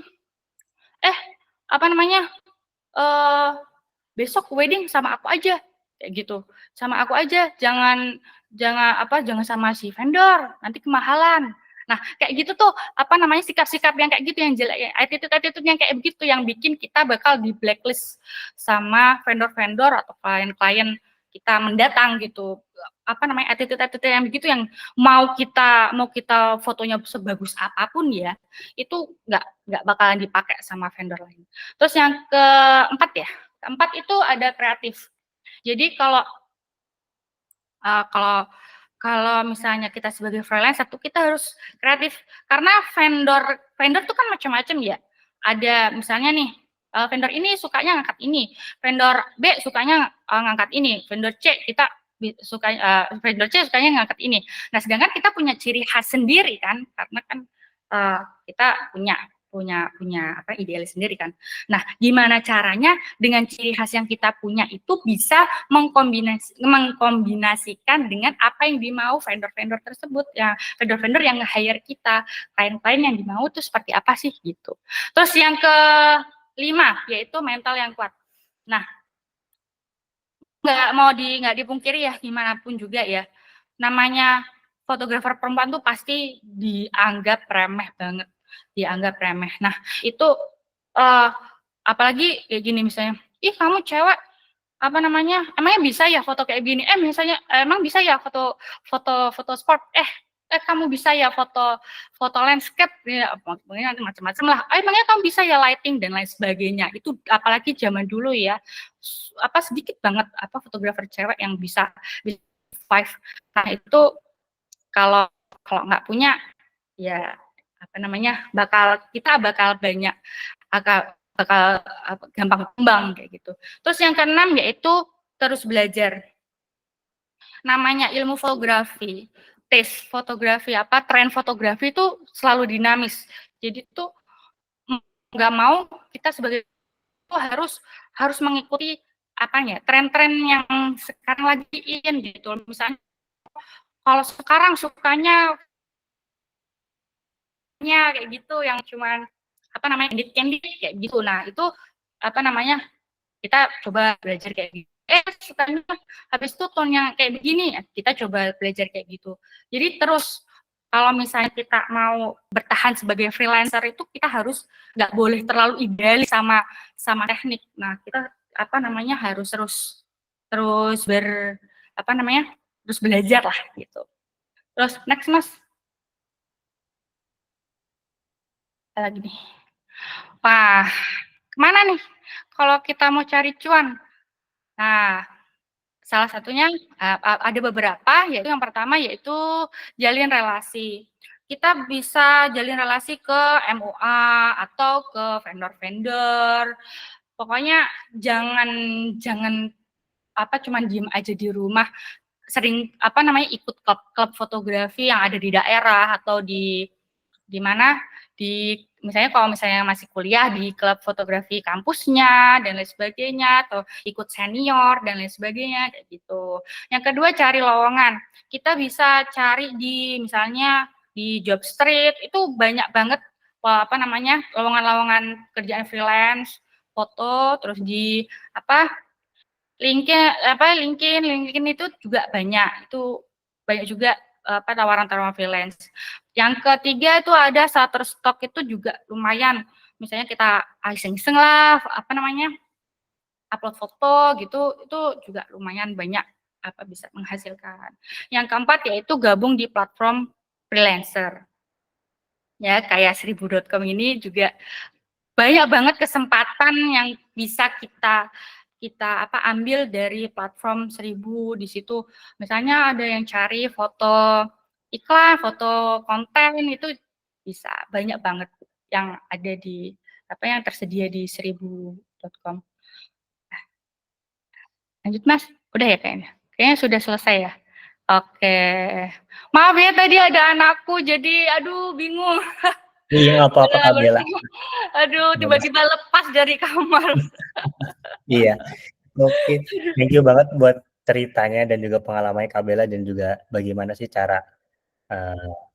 besok wedding sama aku aja kayak gitu. Sama aku aja, jangan sama si vendor, nanti kemahalan. Nah, kayak gitu tuh sikap-sikap yang kayak gitu yang jelek, attitude yang kayak begitu yang bikin kita bakal di blacklist sama vendor-vendor atau klien-klien kita mendatang gitu. Attitude yang begitu yang mau kita fotonya sebagus apapun ya, itu nggak bakalan dipakai sama vendor lain. Terus yang keempat itu ada kreatif. Jadi kalau misalnya kita sebagai freelancer tuh kita harus kreatif karena vendor tuh kan macam-macam ya. Ada misalnya nih vendor ini sukanya ngangkat ini, vendor B sukanya ngangkat ini, vendor C kita suka vendor C sukanya ngangkat ini. Nah, sedangkan kita punya ciri khas sendiri kan, karena kan kita punya apa idealis sendiri kan. Nah, gimana caranya dengan ciri khas yang kita punya itu bisa mengkombinasikan dengan apa yang dimau vendor-vendor tersebut ya, vendor-vendor yang nge-hire kita, klien-klien yang dimau itu seperti apa sih gitu. Terus yang kelima yaitu mental yang kuat. Nah, nggak dipungkiri ya, gimana pun juga ya, namanya fotografer perempuan tuh pasti dianggap remeh banget, dianggap remeh. Nah, itu apalagi kayak gini misalnya, ih kamu cewek, apa namanya, emangnya bisa ya foto kayak gini? Misalnya, emang bisa ya foto sport? Kamu bisa ya foto landscape? Ya, pokoknya macam-macam lah. Emangnya kamu bisa ya lighting dan lain sebagainya. Itu apalagi zaman dulu ya, sedikit banget fotografer cewek yang bisa survive. Nah, itu kalau nggak punya, ya apa namanya, kita bakal banyak, bakal gampang kembang kayak gitu. Terus yang keenam yaitu terus belajar. Namanya ilmu fotografi, fotografi tren fotografi itu selalu dinamis. Jadi tuh nggak mau kita sebagai itu harus mengikuti tren-tren yang sekarang lagi in gitu. Misalnya kalau sekarang sukanya kayak gitu yang cuman candid kayak gitu. Nah, itu kita coba belajar kayak gitu. Sukanya habis itu tone yang kayak begini, kita coba belajar kayak gitu. Jadi terus kalau misalnya kita mau bertahan sebagai freelancer itu kita harus nggak boleh terlalu idealis sama teknik. Nah, kita harus terus belajar lah gitu. Terus next Mas. Lagi nih. Wah, kemana nih kalau kita mau cari cuan? Nah, salah satunya ada beberapa, yaitu yang pertama yaitu jalin relasi. Kita bisa jalin relasi ke MUA atau ke vendor-vendor. Pokoknya jangan cuman diem aja di rumah. Sering ikut klub fotografi yang ada di daerah atau di mana misalnya kalau misalnya masih kuliah di klub fotografi kampusnya dan lain sebagainya, atau ikut senior dan lain sebagainya kayak gitu. Yang kedua cari lowongan. Kita bisa cari misalnya di Jobstreet, itu banyak banget lowongan-lowongan kerjaan freelance foto, terus di LinkedIn itu juga banyak. Itu banyak juga tawaran-tawaran freelance. Yang ketiga itu ada Shutterstock, itu juga lumayan. Misalnya kita iseng-iseng lah, upload foto gitu, itu juga lumayan banyak bisa menghasilkan. Yang keempat yaitu gabung di platform freelancer. Ya, kayak 1000.com ini juga banyak banget kesempatan yang bisa kita ambil dari platform 1000. Di situ misalnya ada yang cari foto iklan, foto konten, itu bisa banyak banget yang ada di yang tersedia di 1000.com. Lanjut Mas, udah ya kayaknya sudah selesai ya. Oke, maaf ya tadi ada anakku jadi aduh bingung.
Iya, nggak apa-apa Kak Bella.
Aduh, tiba-tiba lepas dari kamar.
Iya, oke. Thank you banget buat ceritanya dan juga pengalamannya Kak Bella, dan juga bagaimana sih cara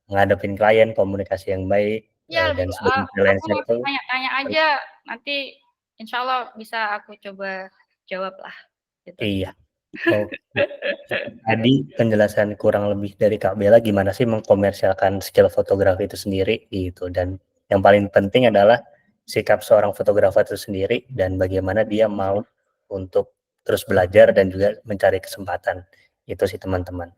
ngadepin klien, komunikasi yang baik, dan sebagai freelancer itu.
Tanya-tanya aja, nanti insya Allah bisa aku coba jawab lah. Gitu.
Iya. Oke. Tadi penjelasan kurang lebih dari Kak Bella gimana sih mengkomersialkan skill fotografi itu sendiri gitu, dan yang paling penting adalah sikap seorang fotografer itu sendiri dan bagaimana dia mau untuk terus belajar dan juga mencari kesempatan. Itu sih teman-teman.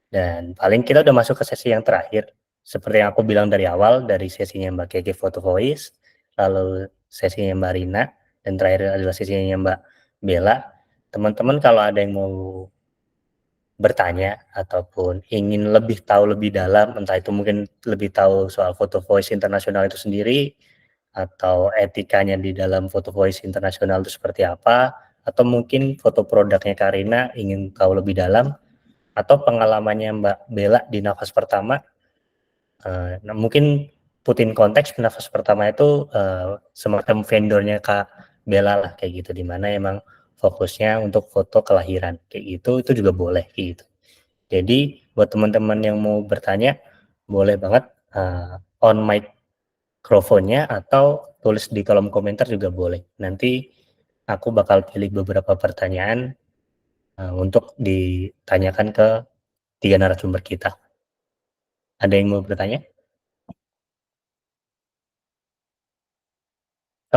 Dan paling kita udah masuk ke sesi yang terakhir. Seperti yang aku bilang dari awal, dari sesinya Mbak Keke Photo Voice, lalu sesinya Mbak Rina, dan terakhir adalah sesinya Mbak Bella. Teman-teman kalau ada yang mau bertanya ataupun ingin lebih tahu lebih dalam, entah itu mungkin lebih tahu soal Photo Voice Internasional itu sendiri, atau etikanya di dalam Photo Voice Internasional itu seperti apa, atau mungkin foto produknya Karina ingin tahu lebih dalam, atau pengalamannya Mbak Bella di nafas pertama, nah mungkin putin konteks nafas pertama itu semacam vendornya Kak Bella lah kayak gitu, di mana emang fokusnya untuk foto kelahiran kayak gitu, itu juga boleh kayak gitu. Jadi buat teman-teman yang mau bertanya boleh banget on microphone-nya atau tulis di kolom komentar juga boleh. Nanti aku bakal pilih beberapa pertanyaan untuk ditanyakan ke 3 narasumber kita. Ada yang mau bertanya?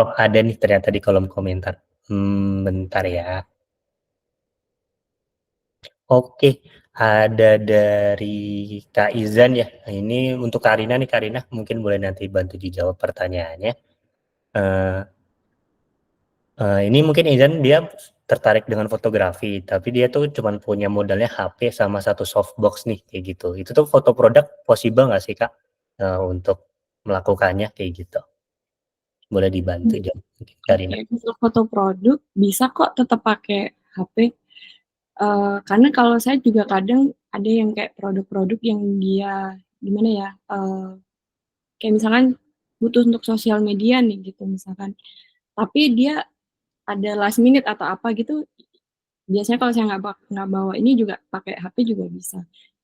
Oh, ada nih ternyata di kolom komentar. Bentar ya. Oke, ada dari Kak Izan ya. Nah, ini untuk Karina nih, Karina mungkin boleh nanti bantu dijawab pertanyaannya. Ini mungkin Izan dia tertarik dengan fotografi, tapi dia tuh cuman punya modalnya HP sama satu softbox nih kayak gitu. Itu tuh foto produk possible nggak sih Kak untuk melakukannya kayak gitu? Boleh dibantu jawab mungkin Karina.
Untuk foto produk bisa kok tetap pakai HP. Karena kalau saya juga kadang ada yang kayak produk-produk yang dia gimana ya, kayak misalkan butuh untuk sosial media nih gitu misalkan, tapi dia ada last minute atau apa gitu, biasanya kalau saya nggak bawa ini juga pakai HP juga bisa.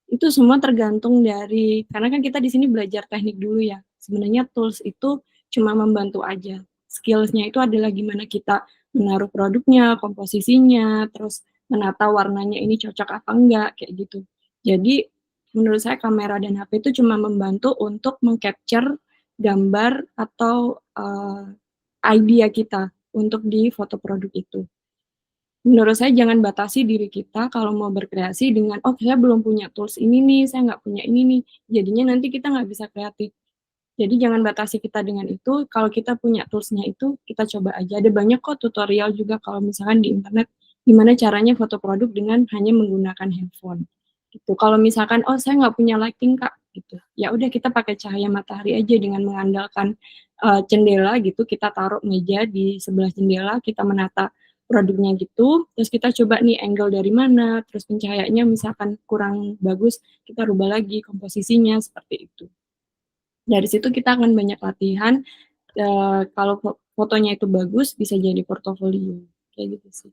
Itu semua tergantung dari, karena kan kita di sini belajar teknik dulu ya. Sebenarnya tools itu cuma membantu aja. Skills-nya itu adalah gimana kita menaruh produknya, komposisinya, terus menata warnanya ini cocok apa enggak, kayak gitu. Jadi menurut saya kamera dan HP itu cuma membantu untuk meng-capture gambar atau idea kita untuk di foto produk itu. Menurut saya jangan batasi diri kita kalau mau berkreasi dengan, oh saya belum punya tools ini nih, saya nggak punya ini nih, jadinya nanti kita nggak bisa kreatif. Jadi jangan batasi kita dengan itu, kalau kita punya tools-nya itu, kita coba aja. Ada banyak kok tutorial juga kalau misalkan di internet, gimana caranya foto produk dengan hanya menggunakan handphone. Gitu. Kalau misalkan, oh saya nggak punya lighting kak, gitu. Ya udah kita pakai cahaya matahari aja dengan mengandalkan jendela gitu, kita taruh meja di sebelah jendela, kita menata produknya gitu, terus kita coba nih angle dari mana, terus pencahayaannya misalkan kurang bagus, kita rubah lagi komposisinya, seperti itu. Dari situ kita akan banyak latihan, kalau fotonya itu bagus bisa jadi portofolio, kayak gitu sih.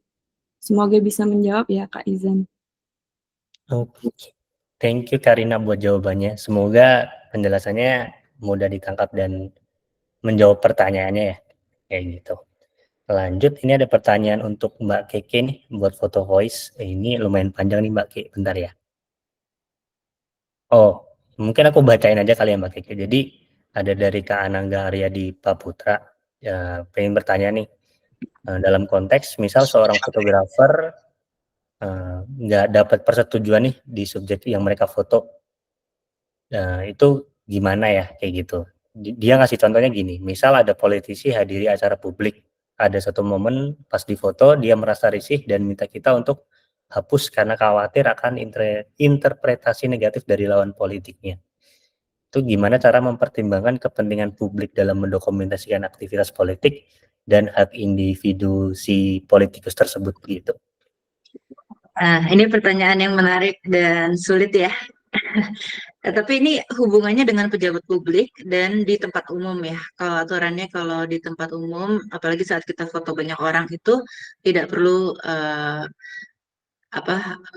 Semoga bisa menjawab ya Kak Izan.
Oke, thank you Karina buat jawabannya. Semoga penjelasannya mudah ditangkap dan menjawab pertanyaannya ya, kayak gitu. Lanjut, ini ada pertanyaan untuk Mbak Keke nih buat foto voice. Ini lumayan panjang nih Mbak Keke, bentar ya. Oh, mungkin aku bacain aja kali ya Mbak Keke. Jadi ada dari Kak Anangga Aryadi Paputra, pengen bertanya nih, dalam konteks misal seorang fotografer nggak dapat persetujuan nih di subjek yang mereka foto, itu gimana ya kayak gitu. Dia ngasih contohnya gini, misal ada politisi hadiri acara publik, ada satu momen pas di foto dia merasa risih dan minta kita untuk hapus karena khawatir akan interpretasi negatif dari lawan politiknya. Itu gimana cara mempertimbangkan kepentingan publik dalam mendokumentasikan aktivitas politik dan hak individu si politikus tersebut gitu.
Nah, ini pertanyaan yang menarik dan sulit ya. Tapi ini hubungannya dengan pejabat publik dan di tempat umum ya. Kalau aturannya kalau di tempat umum, apalagi saat kita foto banyak orang itu tidak perlu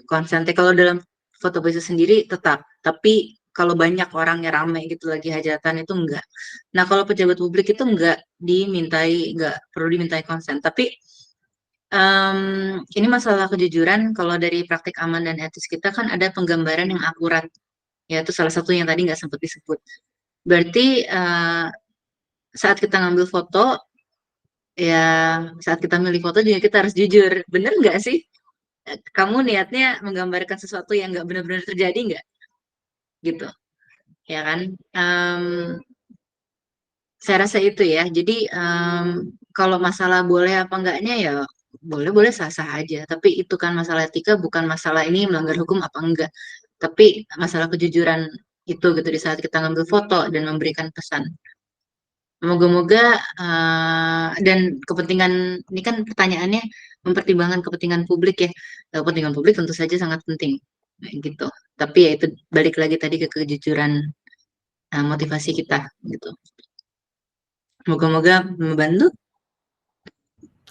konsen. Kalau dalam foto bisnis sendiri tetap, tapi kalau banyak orangnya ramai gitu lagi hajatan itu enggak. Nah kalau pejabat publik itu enggak perlu dimintai konsen. Tapi ini masalah kejujuran. Kalau dari praktik aman dan etis kita kan ada penggambaran yang akurat. Ya itu salah satu yang tadi nggak sempat disebut. Berarti saat kita ngambil foto, ya saat kita milih foto juga kita harus jujur. Bener nggak sih? Kamu niatnya menggambarkan sesuatu yang nggak benar-benar terjadi nggak? Gitu. Ya kan? Saya rasa itu ya. Jadi kalau masalah boleh apa enggaknya ya boleh-boleh sah-sah aja. Tapi itu kan masalah etika, bukan masalah ini melanggar hukum apa enggak. Tapi masalah kejujuran itu gitu di saat kita ngambil foto dan memberikan pesan. Moga-moga dan kepentingan ini kan pertanyaannya mempertimbangkan kepentingan publik ya. Kepentingan publik tentu saja sangat penting, gitu. Tapi ya itu balik lagi tadi ke kejujuran motivasi kita, gitu. Moga-moga membantu.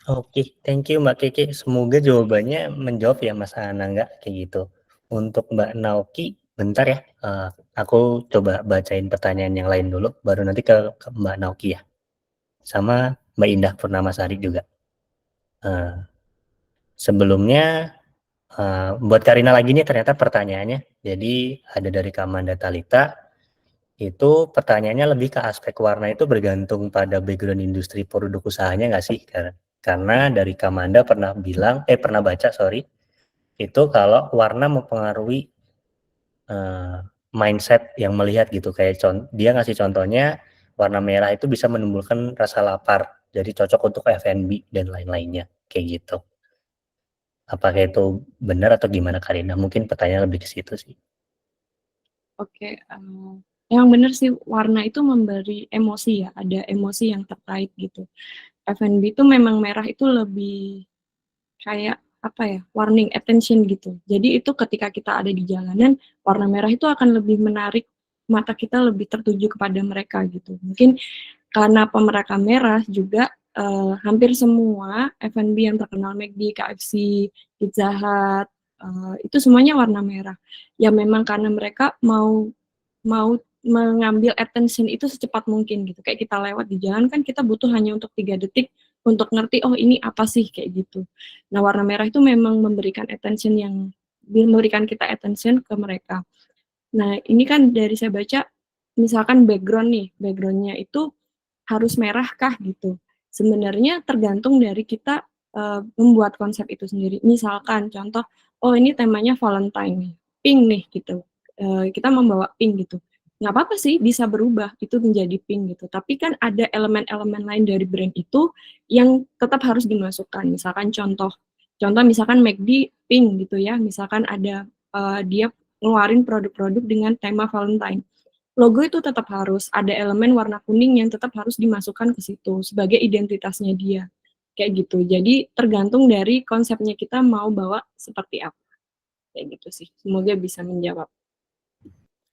Oke, thank you Mbak Keke. Semoga jawabannya menjawab ya Mas Anangga kayak gitu. Untuk Mbak Naoki, bentar ya. Aku coba bacain pertanyaan yang lain dulu, baru nanti ke Mbak Naoki ya. Sama Mbak Indah Purnamasari juga. Sebelumnya buat Karina lagi nih ternyata pertanyaannya. Jadi ada dari Kamanda Talita. Itu pertanyaannya lebih ke aspek warna itu bergantung pada background industri produk usahanya nggak sih? Karena dari Kamanda pernah baca itu kalau warna mempengaruhi mindset yang melihat gitu, kayak dia ngasih contohnya warna merah itu bisa menimbulkan rasa lapar, jadi cocok untuk F&B dan lain-lainnya kayak gitu. Apakah itu benar atau gimana Karina? Mungkin pertanyaan lebih ke situ sih.
Oke, yang benar sih warna itu memberi emosi ya, ada emosi yang terkait gitu. F&B itu memang merah itu lebih kayak apa ya, warning attention gitu. Jadi itu ketika kita ada di jalanan, warna merah itu akan lebih menarik mata kita lebih tertuju kepada mereka gitu. Mungkin karena pemerintah merah juga hampir semua F&B yang terkenal McD, KFC, Pizza Hut, itu semuanya warna merah. Ya memang karena mereka mau mengambil attention itu secepat mungkin gitu. Kayak kita lewat di jalan kan kita butuh hanya untuk 3 detik untuk ngerti, oh ini apa sih kayak gitu. Nah warna merah itu memang memberikan kita attention ke mereka. Nah ini kan dari saya baca, misalkan backgroundnya itu harus merah kah gitu. Sebenarnya tergantung dari kita membuat konsep itu sendiri. Misalkan contoh, oh ini temanya Valentine nih, pink nih gitu. Kita membawa pink gitu. Nggak apa-apa sih, bisa berubah itu menjadi pink gitu. Tapi kan ada elemen-elemen lain dari brand itu yang tetap harus dimasukkan. Misalkan contoh misalkan McD pink gitu ya. Misalkan ada dia ngeluarin produk-produk dengan tema Valentine, logo itu tetap harus ada elemen warna kuning yang tetap harus dimasukkan ke situ sebagai identitasnya dia. Kayak gitu. Jadi tergantung dari konsepnya kita mau bawa seperti apa. Kayak gitu sih. Semoga bisa menjawab.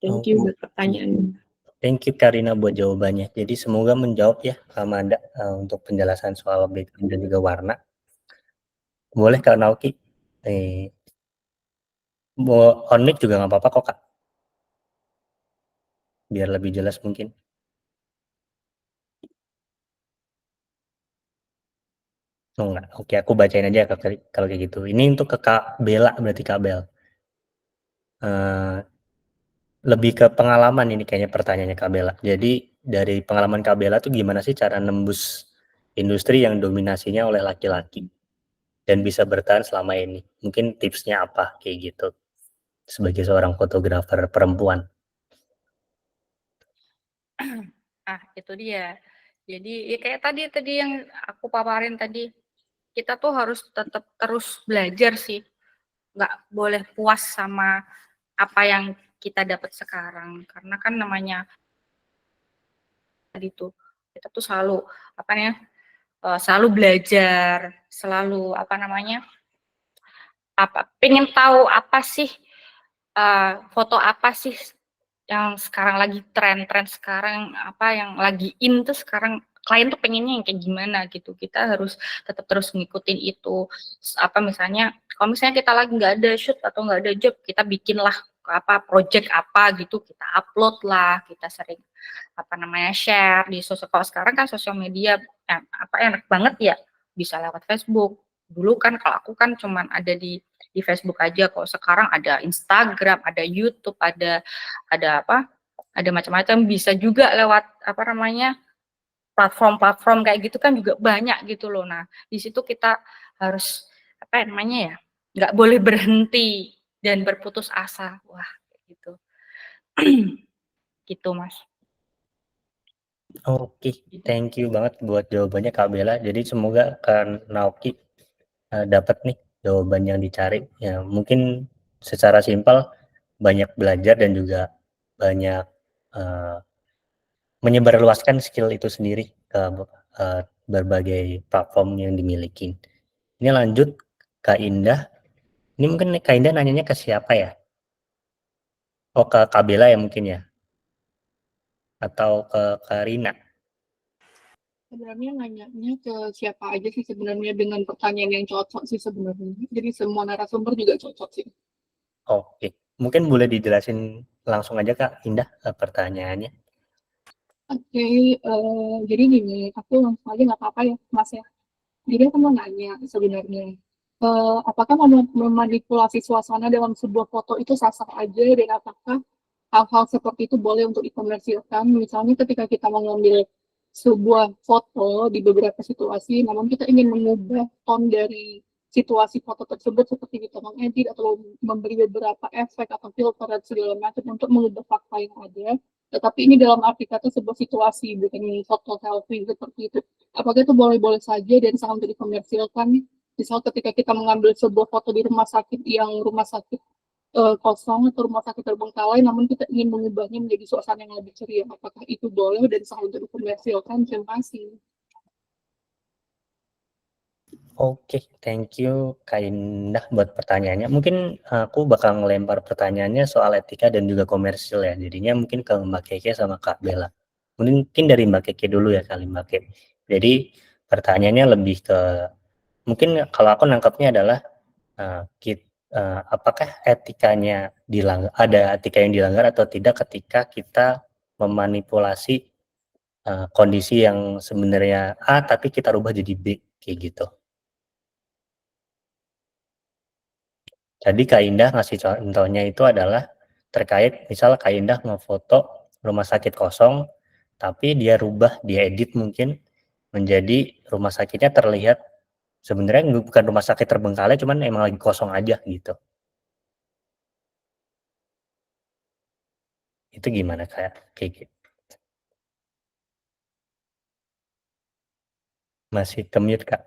Thank you buat pertanyaannya.
Thank you Karina buat jawabannya. Jadi semoga menjawab ya Kamanda untuk penjelasan soal background dan juga warna. Boleh Kak Naoki? On mic juga nggak apa-apa kok Kak. Biar lebih jelas mungkin. Oh enggak, oke aku bacain aja kalau kayak gitu. Ini untuk ke Kak Bella, berarti Kak Bel. Lebih ke pengalaman ini kayaknya pertanyaannya Kak Bella. Jadi dari pengalaman Kak Bella tuh gimana sih cara nembus industri yang dominasinya oleh laki-laki dan bisa bertahan selama ini? Mungkin tipsnya apa kayak gitu sebagai seorang fotografer perempuan?
Itu dia. Jadi ya kayak tadi yang aku paparin tadi, kita tuh harus tetap terus belajar sih. Nggak boleh puas sama apa yang kita dapat sekarang. Karena kan namanya tadi tuh, kita tuh selalu selalu belajar, selalu pengen tahu apa sih foto apa sih yang sekarang lagi tren sekarang, apa yang lagi in tuh sekarang, klien tuh pengennya yang kayak gimana gitu. Kita harus tetap terus ngikutin itu. Misalnya kalau misalnya kita lagi nggak ada shoot atau nggak ada job, kita bikinlah project apa gitu, kita upload lah, kita sering share di sosial. Kalau sekarang kan sosial media enak banget ya, bisa lewat Facebook. Dulu kan kalau aku kan cuman ada di Facebook aja. Kalau sekarang ada Instagram, ada YouTube, ada macam-macam, bisa juga lewat platform-platform kayak gitu kan juga banyak gitu loh. Nah, di situ kita harus nggak boleh berhenti dan berputus asa. Wah, gitu. Gitu, Mas.
Oke, thank you banget buat jawabannya Kak Bella. Jadi semoga Kak Naoki dapat nih jawaban yang dicari. Ya, mungkin secara simpel banyak belajar dan juga banyak menyebarluaskan skill itu sendiri ke berbagai platform yang dimiliki. Ini lanjut Kak Indah. Ini mungkin Kak Indah nanyanya ke siapa ya? Oh, ke Kak Bella ya mungkin ya? Atau ke Kak Rina?
Sebenarnya nanyanya ke siapa aja sih sebenarnya dengan pertanyaan yang cocok sih sebenarnya. Jadi semua narasumber juga cocok sih.
Oke, mungkin boleh dijelasin langsung aja Kak Indah pertanyaannya.
Oke, jadi gini, aku langsung aja nggak apa-apa ya, Mas ya. Jadi aku mau nanya sebenarnya, apakah memanipulasi suasana dalam sebuah foto itu sah-sah aja dan apakah hal-hal seperti itu boleh untuk dikomersilkan? Misalnya ketika kita mengambil sebuah foto di beberapa situasi, namun kita ingin mengubah tone dari situasi foto tersebut seperti kita mengedit atau memberi beberapa efek atau filter dan segala macam untuk mengubah fakta yang ada. Tetapi ini dalam arti kata sebuah situasi, bukan foto selfie seperti itu. Apakah itu boleh-boleh saja dan sah untuk dikomersilkan? Misal ketika kita mengambil sebuah foto di rumah sakit yang rumah sakit kosong atau rumah sakit terbengkalai, namun kita ingin mengubahnya menjadi suasana yang lebih ceria. Apakah itu boleh dan sah untuk dikomersilkan? Terima kasih.
Oke, thank you Kak Indah buat pertanyaannya. Mungkin aku bakal ngelempar pertanyaannya soal etika dan juga komersil ya. Jadinya mungkin ke Mbak Keke sama Kak Bella. Mungkin dari Mbak Keke dulu ya kali Mbak Keke. Jadi pertanyaannya lebih ke, mungkin kalau aku nangkapnya adalah apakah etikanya ada etika yang dilanggar atau tidak ketika kita memanipulasi kondisi yang sebenarnya A tapi kita rubah jadi B kayak gitu. Jadi Kak Indah ngasih contohnya itu adalah terkait misal Kak Indah ngefoto rumah sakit kosong, tapi dia edit mungkin menjadi rumah sakitnya terlihat sebenarnya bukan rumah sakit terbengkalai, cuman emang lagi kosong aja gitu. Itu gimana Kak? Kayak gitu. Masih ke-mute Kak?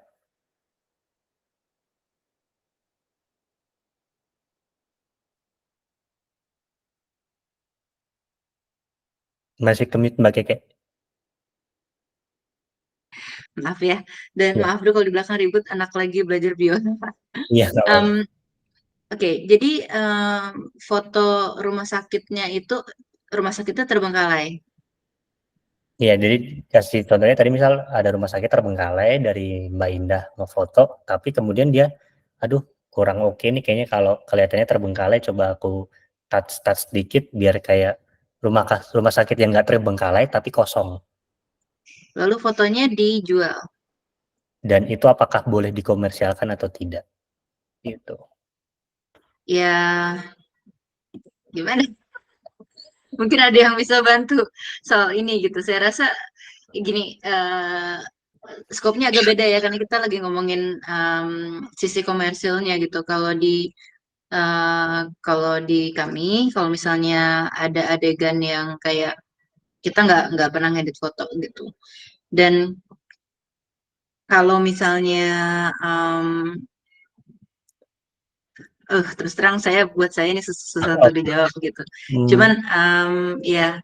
Masih ke-mute Mbak Keke?
Maaf ya, dan
Ya.
maaf dulu kalau di belakang ribut, anak lagi belajar biola.
Iya, nggak apa-apa.
Oke, jadi foto rumah sakitnya terbengkalai.
Iya, jadi kasih contohnya tadi misal ada rumah sakit terbengkalai dari Mbak Indah ngefoto, tapi kemudian dia, aduh kurang oke nih kayaknya kalau kelihatannya terbengkalai, coba aku touch sedikit biar kayak rumah sakit yang nggak terbengkalai tapi kosong.
Lalu fotonya dijual.
Dan itu apakah boleh dikomersialkan atau tidak? Gitu.
Ya, gimana? Mungkin ada yang bisa bantu soal ini gitu. Saya rasa gini, skopnya agak beda ya karena kita lagi ngomongin sisi komersilnya gitu. Kalau di kami, kalau misalnya ada adegan yang kayak kita nggak pernah ngedit foto gitu. Dan kalau misalnya terus terang buat saya ini susah untuk dijawab gitu. Cuman ya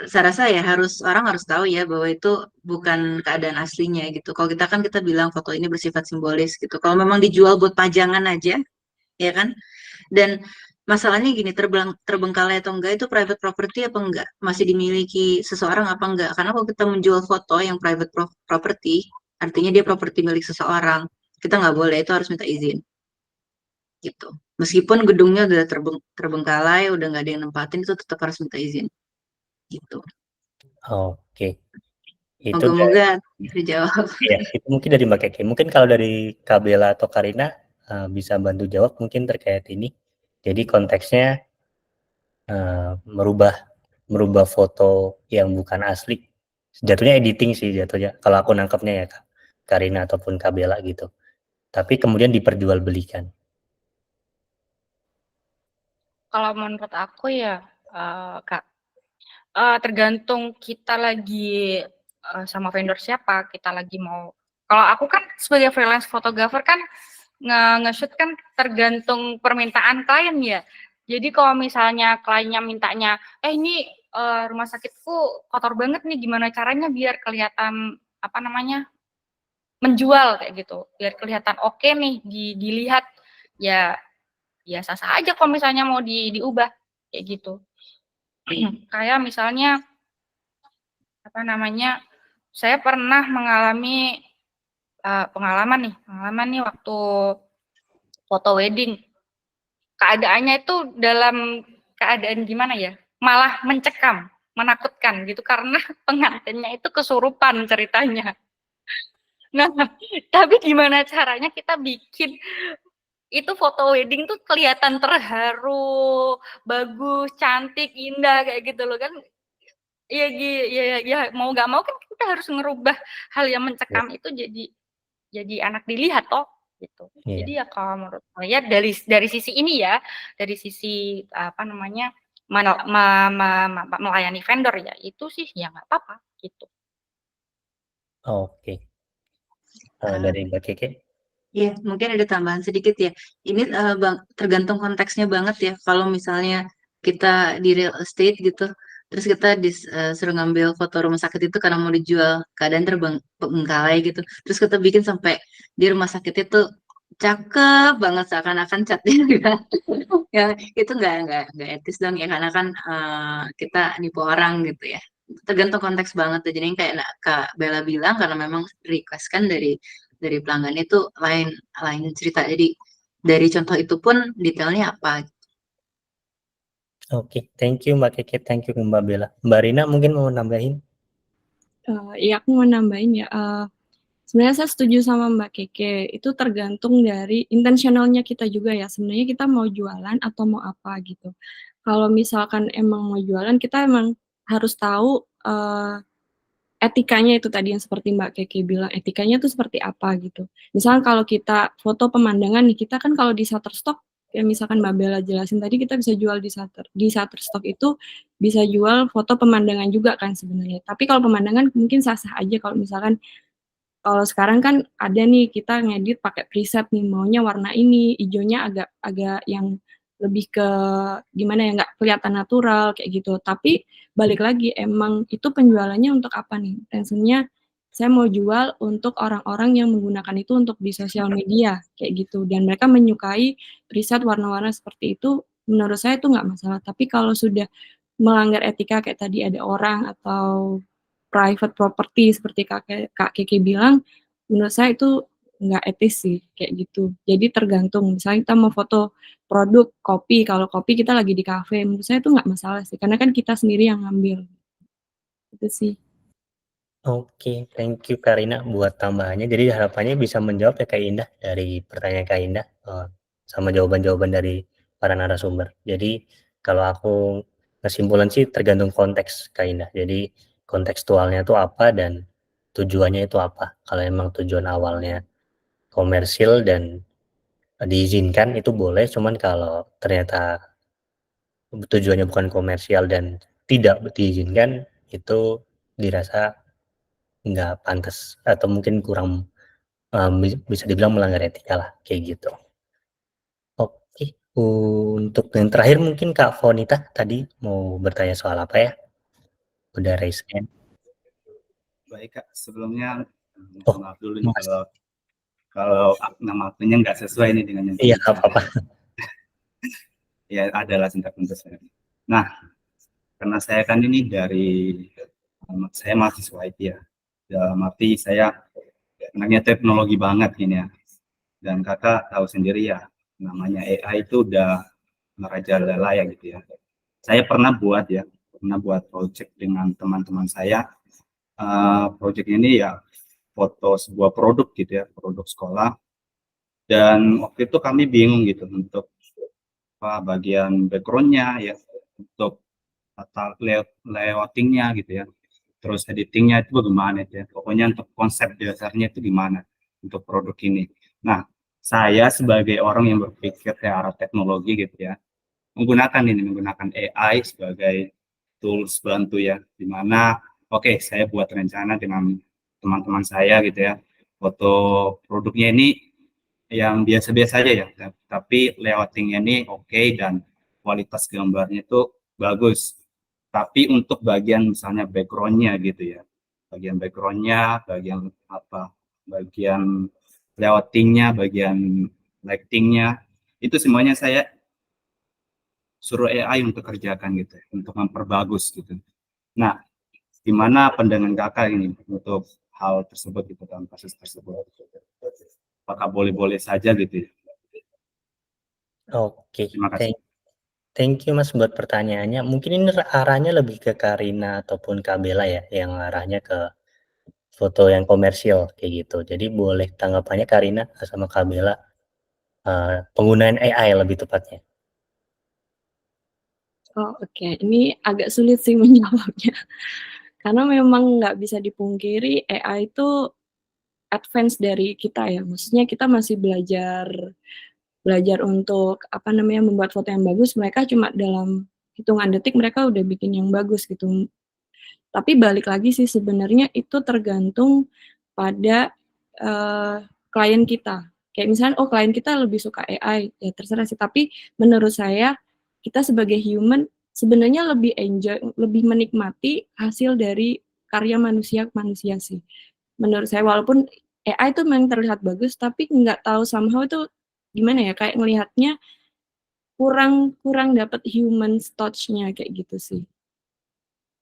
saya rasa ya orang harus tahu ya bahwa itu bukan keadaan aslinya gitu. Kalau kita bilang foto ini bersifat simbolis gitu. Kalau memang dijual buat pajangan aja, ya kan? Dan masalahnya gini, terbengkalai atau enggak itu private property apa enggak? Masih dimiliki seseorang apa enggak? Karena kalau kita menjual foto yang private property, artinya dia properti milik seseorang. Kita nggak boleh, itu harus minta izin. Gitu. Meskipun gedungnya udah terbengkalai, udah nggak ada yang nempatin, itu tetap harus minta izin. Gitu.
Oke. Itu
Moga-moga dijawab.
ya, itu mungkin dari Mbak Keke. Mungkin kalau dari Kak Bella atau Karina bisa bantu jawab mungkin terkait ini. Jadi konteksnya merubah foto yang bukan asli. Jatuhnya editing sih jatuhnya. Kalau aku nangkepnya ya Kak Karina ataupun Kak Bella gitu. Tapi kemudian diperjualbelikan.
Kalau menurut aku ya, Kak, tergantung kita lagi sama vendor siapa, kita lagi mau. Kalau aku kan sebagai freelance fotografer kan nge-shoot kan tergantung permintaan klien ya. Jadi kalau misalnya kliennya mintanya, ini rumah sakitku kotor banget nih, gimana caranya biar kelihatan apa namanya menjual kayak gitu, biar kelihatan oke nih dilihat, ya sah-sah aja kalau misalnya mau diubah kayak gitu. Kayak misalnya apa namanya, saya pernah mengalami pengalaman nih waktu foto wedding. Keadaannya itu dalam keadaan gimana ya, malah mencekam, menakutkan gitu karena pengantinnya itu kesurupan ceritanya. Nah, tapi gimana caranya kita bikin itu foto wedding tuh kelihatan terharu, bagus, cantik, indah kayak gitu loh kan. Ya mau nggak mau kan kita harus ngerubah hal yang
Ya,
mencekam itu jadi enak dilihat toh gitu. Jadi
iya.
ya kalau menurut saya dari sisi ini ya, dari sisi apa namanya melayani vendor ya itu sih ya nggak apa-apa gitu.
Oke.
Eh,
Dari Mbak Keke?
Iya, mungkin ada tambahan sedikit ya. Ini tergantung konteksnya banget ya. Kalau misalnya kita di real estate gitu, terus kita disuruh ngambil foto rumah sakit itu karena mau dijual keadaan terbengkalai gitu. Terus kita bikin sampai di rumah sakit itu cakep banget seakan-akan catnya juga. Ya, itu nggak etis dong ya karena kan kita nipu orang gitu ya. Tergantung konteks banget tuh. Jadi kayak Kak Bella bilang karena memang request kan dari pelanggan itu lain lain cerita. Jadi dari contoh itu pun detailnya apa?
Oke, thank you Mbak Keke, thank you Mbak Bella. Mbak Rina mungkin mau nambahin?
Iya, aku mau nambahin ya. Sebenarnya saya setuju sama Mbak Keke. Itu tergantung dari intensionalnya kita juga ya. Sebenarnya kita mau jualan atau mau apa gitu. Kalau misalkan emang mau jualan, kita emang harus tahu etikanya itu tadi yang seperti Mbak Keke bilang. Etikanya itu seperti apa gitu. Misalkan kalau kita foto pemandangan nih, kita kan kalau di Shutterstock, ya misalkan Mbak Bella jelasin tadi, kita bisa jual di Shutterstock itu bisa jual foto pemandangan juga kan sebenarnya. Tapi kalau pemandangan mungkin sah-sah aja kalau misalkan kalau sekarang kan ada nih kita ngedit pakai preset nih maunya warna ini, hijaunya agak agak yang lebih ke gimana ya nggak kelihatan natural kayak gitu. Tapi balik lagi emang itu penjualannya untuk apa nih? Intensinya saya mau jual untuk orang-orang yang menggunakan itu untuk di sosial media kayak gitu dan mereka menyukai preset warna-warna seperti itu menurut saya itu nggak masalah. Tapi kalau sudah melanggar etika kayak tadi ada orang atau private property seperti Kak Kiki bilang, menurut saya itu nggak etis sih kayak gitu. Jadi tergantung, misalnya kita mau foto produk kopi, kalau kopi kita lagi di kafe, menurut saya itu nggak masalah sih, karena kan kita sendiri yang ngambil. Itu sih.
Oke, thank you Karina buat tambahannya. Jadi harapannya bisa menjawab ya Kak Indah dari pertanyaan Kak Indah sama jawaban-jawaban dari para narasumber. Jadi kalau aku kesimpulan sih tergantung konteks Kak Indah. Jadi kontekstualnya itu apa dan tujuannya itu apa. Kalau emang tujuan awalnya komersil dan diizinkan itu boleh, cuman kalau ternyata tujuannya bukan komersial dan tidak diizinkan itu dirasa nggak pantas atau mungkin kurang bisa dibilang melanggar etika lah kayak gitu. Oke, untuk yang terakhir mungkin Kak Fonita tadi mau bertanya soal apa ya? Udah raise hand.
Baik Kak, sebelumnya
Oh,
maaf dulu nih
Mas.
kalau nama akunnya nggak sesuai nih dengan yang
Iya,
dibicara.
apa-apa.
Ya adalah singkat untuk saya. Nah, karena saya kan ini saya mahasiswa IT ya. Dalam arti saya anaknya teknologi banget gini ya. Dan kakak tahu sendiri ya, namanya AI itu udah merajalela ya gitu ya. Saya pernah buat project dengan teman-teman saya. Project ini ya foto sebuah produk gitu ya, produk sekolah. Dan waktu itu kami bingung gitu untuk bagian backgroundnya ya, untuk layoutingnya gitu ya, terus editingnya itu bagaimana ya, pokoknya untuk konsep dasarnya itu gimana untuk produk ini. Nah, saya sebagai orang yang berpikir ke arah teknologi gitu ya, menggunakan AI sebagai tools bantu ya, dimana saya buat rencana dengan teman-teman saya gitu ya, foto produknya ini yang biasa-biasa aja ya, tapi layoutingnya ini dan kualitas gambarnya itu bagus. Tapi untuk bagian misalnya backgroundnya gitu ya, bagian bagian layoutingnya, bagian lightingnya, itu semuanya saya suruh AI untuk kerjakan gitu, untuk memperbagus gitu. Nah, gimana pandangan kakak ini untuk hal tersebut gitu, dalam kasus tersebut? Apakah boleh-boleh saja gitu ya?
Oke,
Terima kasih.
thank you Mas buat pertanyaannya. Mungkin ini arahnya lebih ke Karina ataupun Kak Bella ya, yang arahnya ke foto yang komersial kayak gitu. Jadi boleh tanggapannya Karina sama Kak Bella, penggunaan AI lebih tepatnya.
Oh, oke. Ini agak sulit sih menjawabnya. Karena memang nggak bisa dipungkiri AI itu advance dari kita ya. Maksudnya kita masih belajar untuk apa namanya membuat foto yang bagus. Mereka cuma dalam hitungan detik mereka udah bikin yang bagus gitu. Tapi balik lagi sih sebenarnya itu tergantung pada klien kita. Kayak misalnya, oh klien kita lebih suka AI, ya terserah sih. Tapi menurut saya kita sebagai human sebenarnya lebih enjoy, lebih menikmati hasil dari karya manusia sih. Menurut saya walaupun AI itu memang terlihat bagus, tapi nggak tahu somehow itu gimana ya, kayak ngelihatnya kurang dapat human touch-nya kayak gitu sih.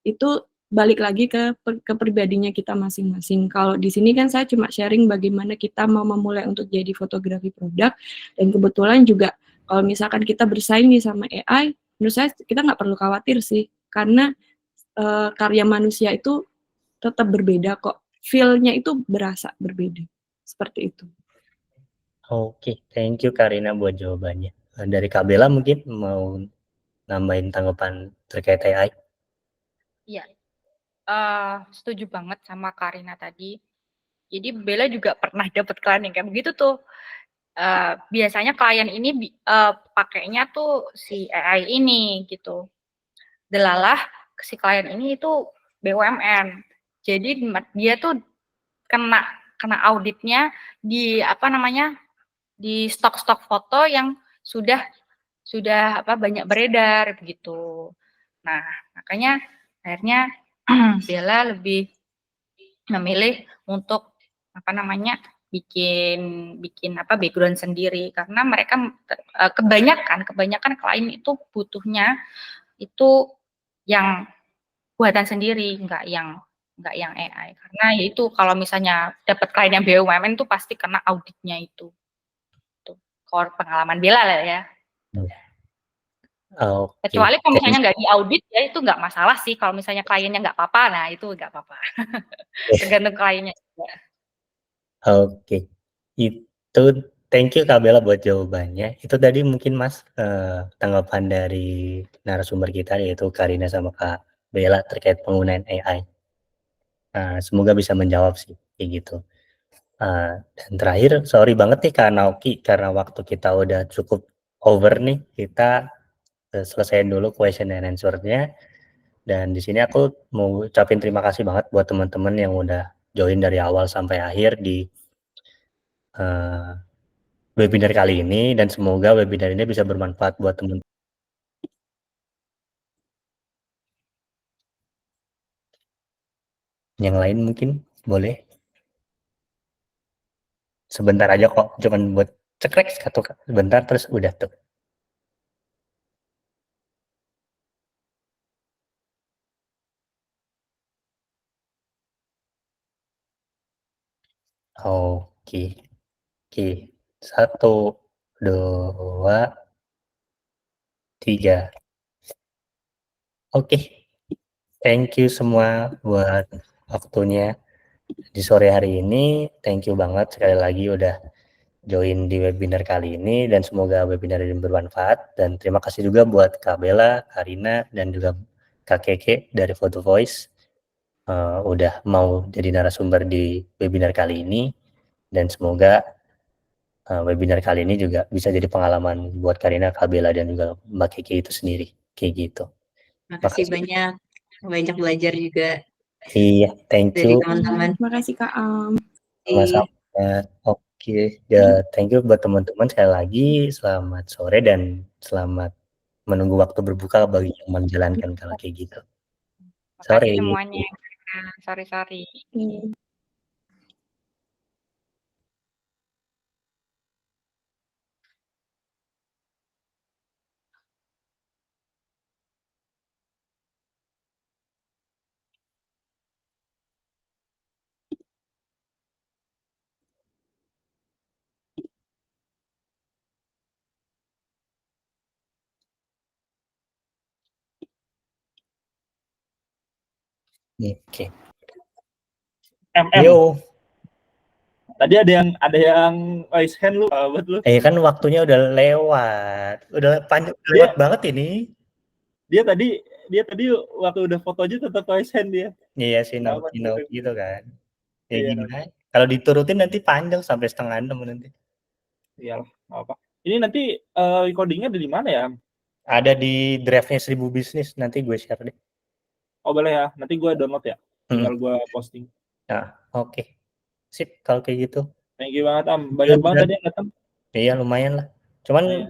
Itu balik lagi ke pribadinya kita masing-masing. Kalau di sini kan saya cuma sharing bagaimana kita mau memulai untuk jadi fotografi produk, dan kebetulan juga kalau misalkan kita bersaing nih sama AI, menurut saya kita nggak perlu khawatir sih, karena karya manusia itu tetap berbeda kok. Feel-nya itu berasa berbeda. Seperti itu.
Oke, thank you Karina buat jawabannya. Dari Kak Bella mungkin mau nambahin tanggapan terkait AI?
Iya, setuju banget sama Karina tadi. Jadi Bella juga pernah dapat klien yang kayak begitu tuh. Biasanya klien ini pakainya tuh si AI ini gitu. Delalah si klien ini itu BUMN. Jadi dia tuh kena auditnya di apa namanya di stok-stok foto yang sudah banyak beredar begitu. Nah makanya akhirnya Bella lebih memilih untuk apa namanya bikin apa background sendiri karena mereka kebanyakan klien itu butuhnya itu yang buatan sendiri, nggak yang AI. Karena ya itu kalau misalnya dapat klien yang BUMN itu pasti kena auditnya itu. Tuh, kalau pengalaman Bella lah ya.
Oke,
Kecuali kalau misalnya nggak diaudit ya itu nggak masalah sih. Kalau misalnya kliennya nggak apa-apa, nah itu nggak apa-apa. Tergantung kliennya juga.
Oke, itu thank you Kak Bella buat jawabannya. Itu tadi mungkin Mas, tanggapan dari narasumber kita yaitu Karina sama Kak Bella terkait penggunaan AI. Semoga bisa menjawab sih, kayak gitu. Dan terakhir, sorry banget nih Kak Naoki, karena waktu kita udah cukup over nih, kita selesaiin dulu question and answer-nya. Dan di sini aku mau ucapin terima kasih banget buat teman-teman yang udah join dari awal sampai akhir di webinar kali ini, dan semoga webinar ini bisa bermanfaat buat teman-teman. Yang lain mungkin boleh. Sebentar aja kok, cuman buat cekrek satu sebentar terus udah tuh. Oke, oke. 1, 2, 3. Oke, thank you semua buat waktunya di sore hari ini. Thank you banget sekali lagi udah join di webinar kali ini, dan semoga webinar ini bermanfaat. Dan terima kasih juga buat Kak Bella, Karina, dan juga Kak Keke dari Photo Voice udah mau jadi narasumber di webinar kali ini, dan semoga webinar kali ini juga bisa jadi pengalaman buat Karina, Kak Bella, dan juga Mbak Keke itu sendiri, kayak gitu.
Makasih banyak belajar juga
Iya, thank
dari
you.
teman-teman.
Terima kasih Kak Am.
Sama-sama. Oke, ya thank you buat teman-teman sekali lagi. Selamat sore dan selamat menunggu waktu berbuka bagi yang menjalankan kalau kayak gitu.
Makasih
Sore.
semuanya. Sorry.
Hmm.
Oke.
MM.
Yo,
Tadi ada yang raise hand lu, buat lu.
kan waktunya udah lewat. Udah panjang
Dia-
lewat banget ini.
Dia tadi waktu udah foto aja tetap raise hand dia.
Iya sih,
Kenapa
nauki
gitu?
gitu kan. Ya
Iya,
gimana? Kalau diturutin nanti panjang sampai 5:30 nanti.
Iyalah, nggak apa. Ini nanti recordingnya ada di mana ya?
Ada di draftnya 1000 bisnis, nanti gue share deh.
Oh boleh ya, nanti gue download ya. Tinggal gue posting.
Nah, oke. Sip, kalau kayak gitu.
Thank you banget Am. Banyak banget tadi yang datang.
Iya, lumayan lah. Cuman
Iya.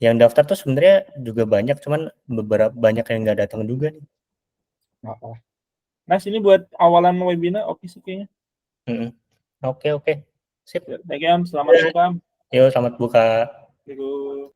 yang daftar tuh sebenarnya juga banyak, cuman beberapa banyak yang nggak datang juga nih.
Nggak apa. Nah, sini buat awalan webinar oke sih kayaknya.
Oke. Sip.
Thank you Am. Selamat buka Am.
Yuk, selamat buka.
Thank you.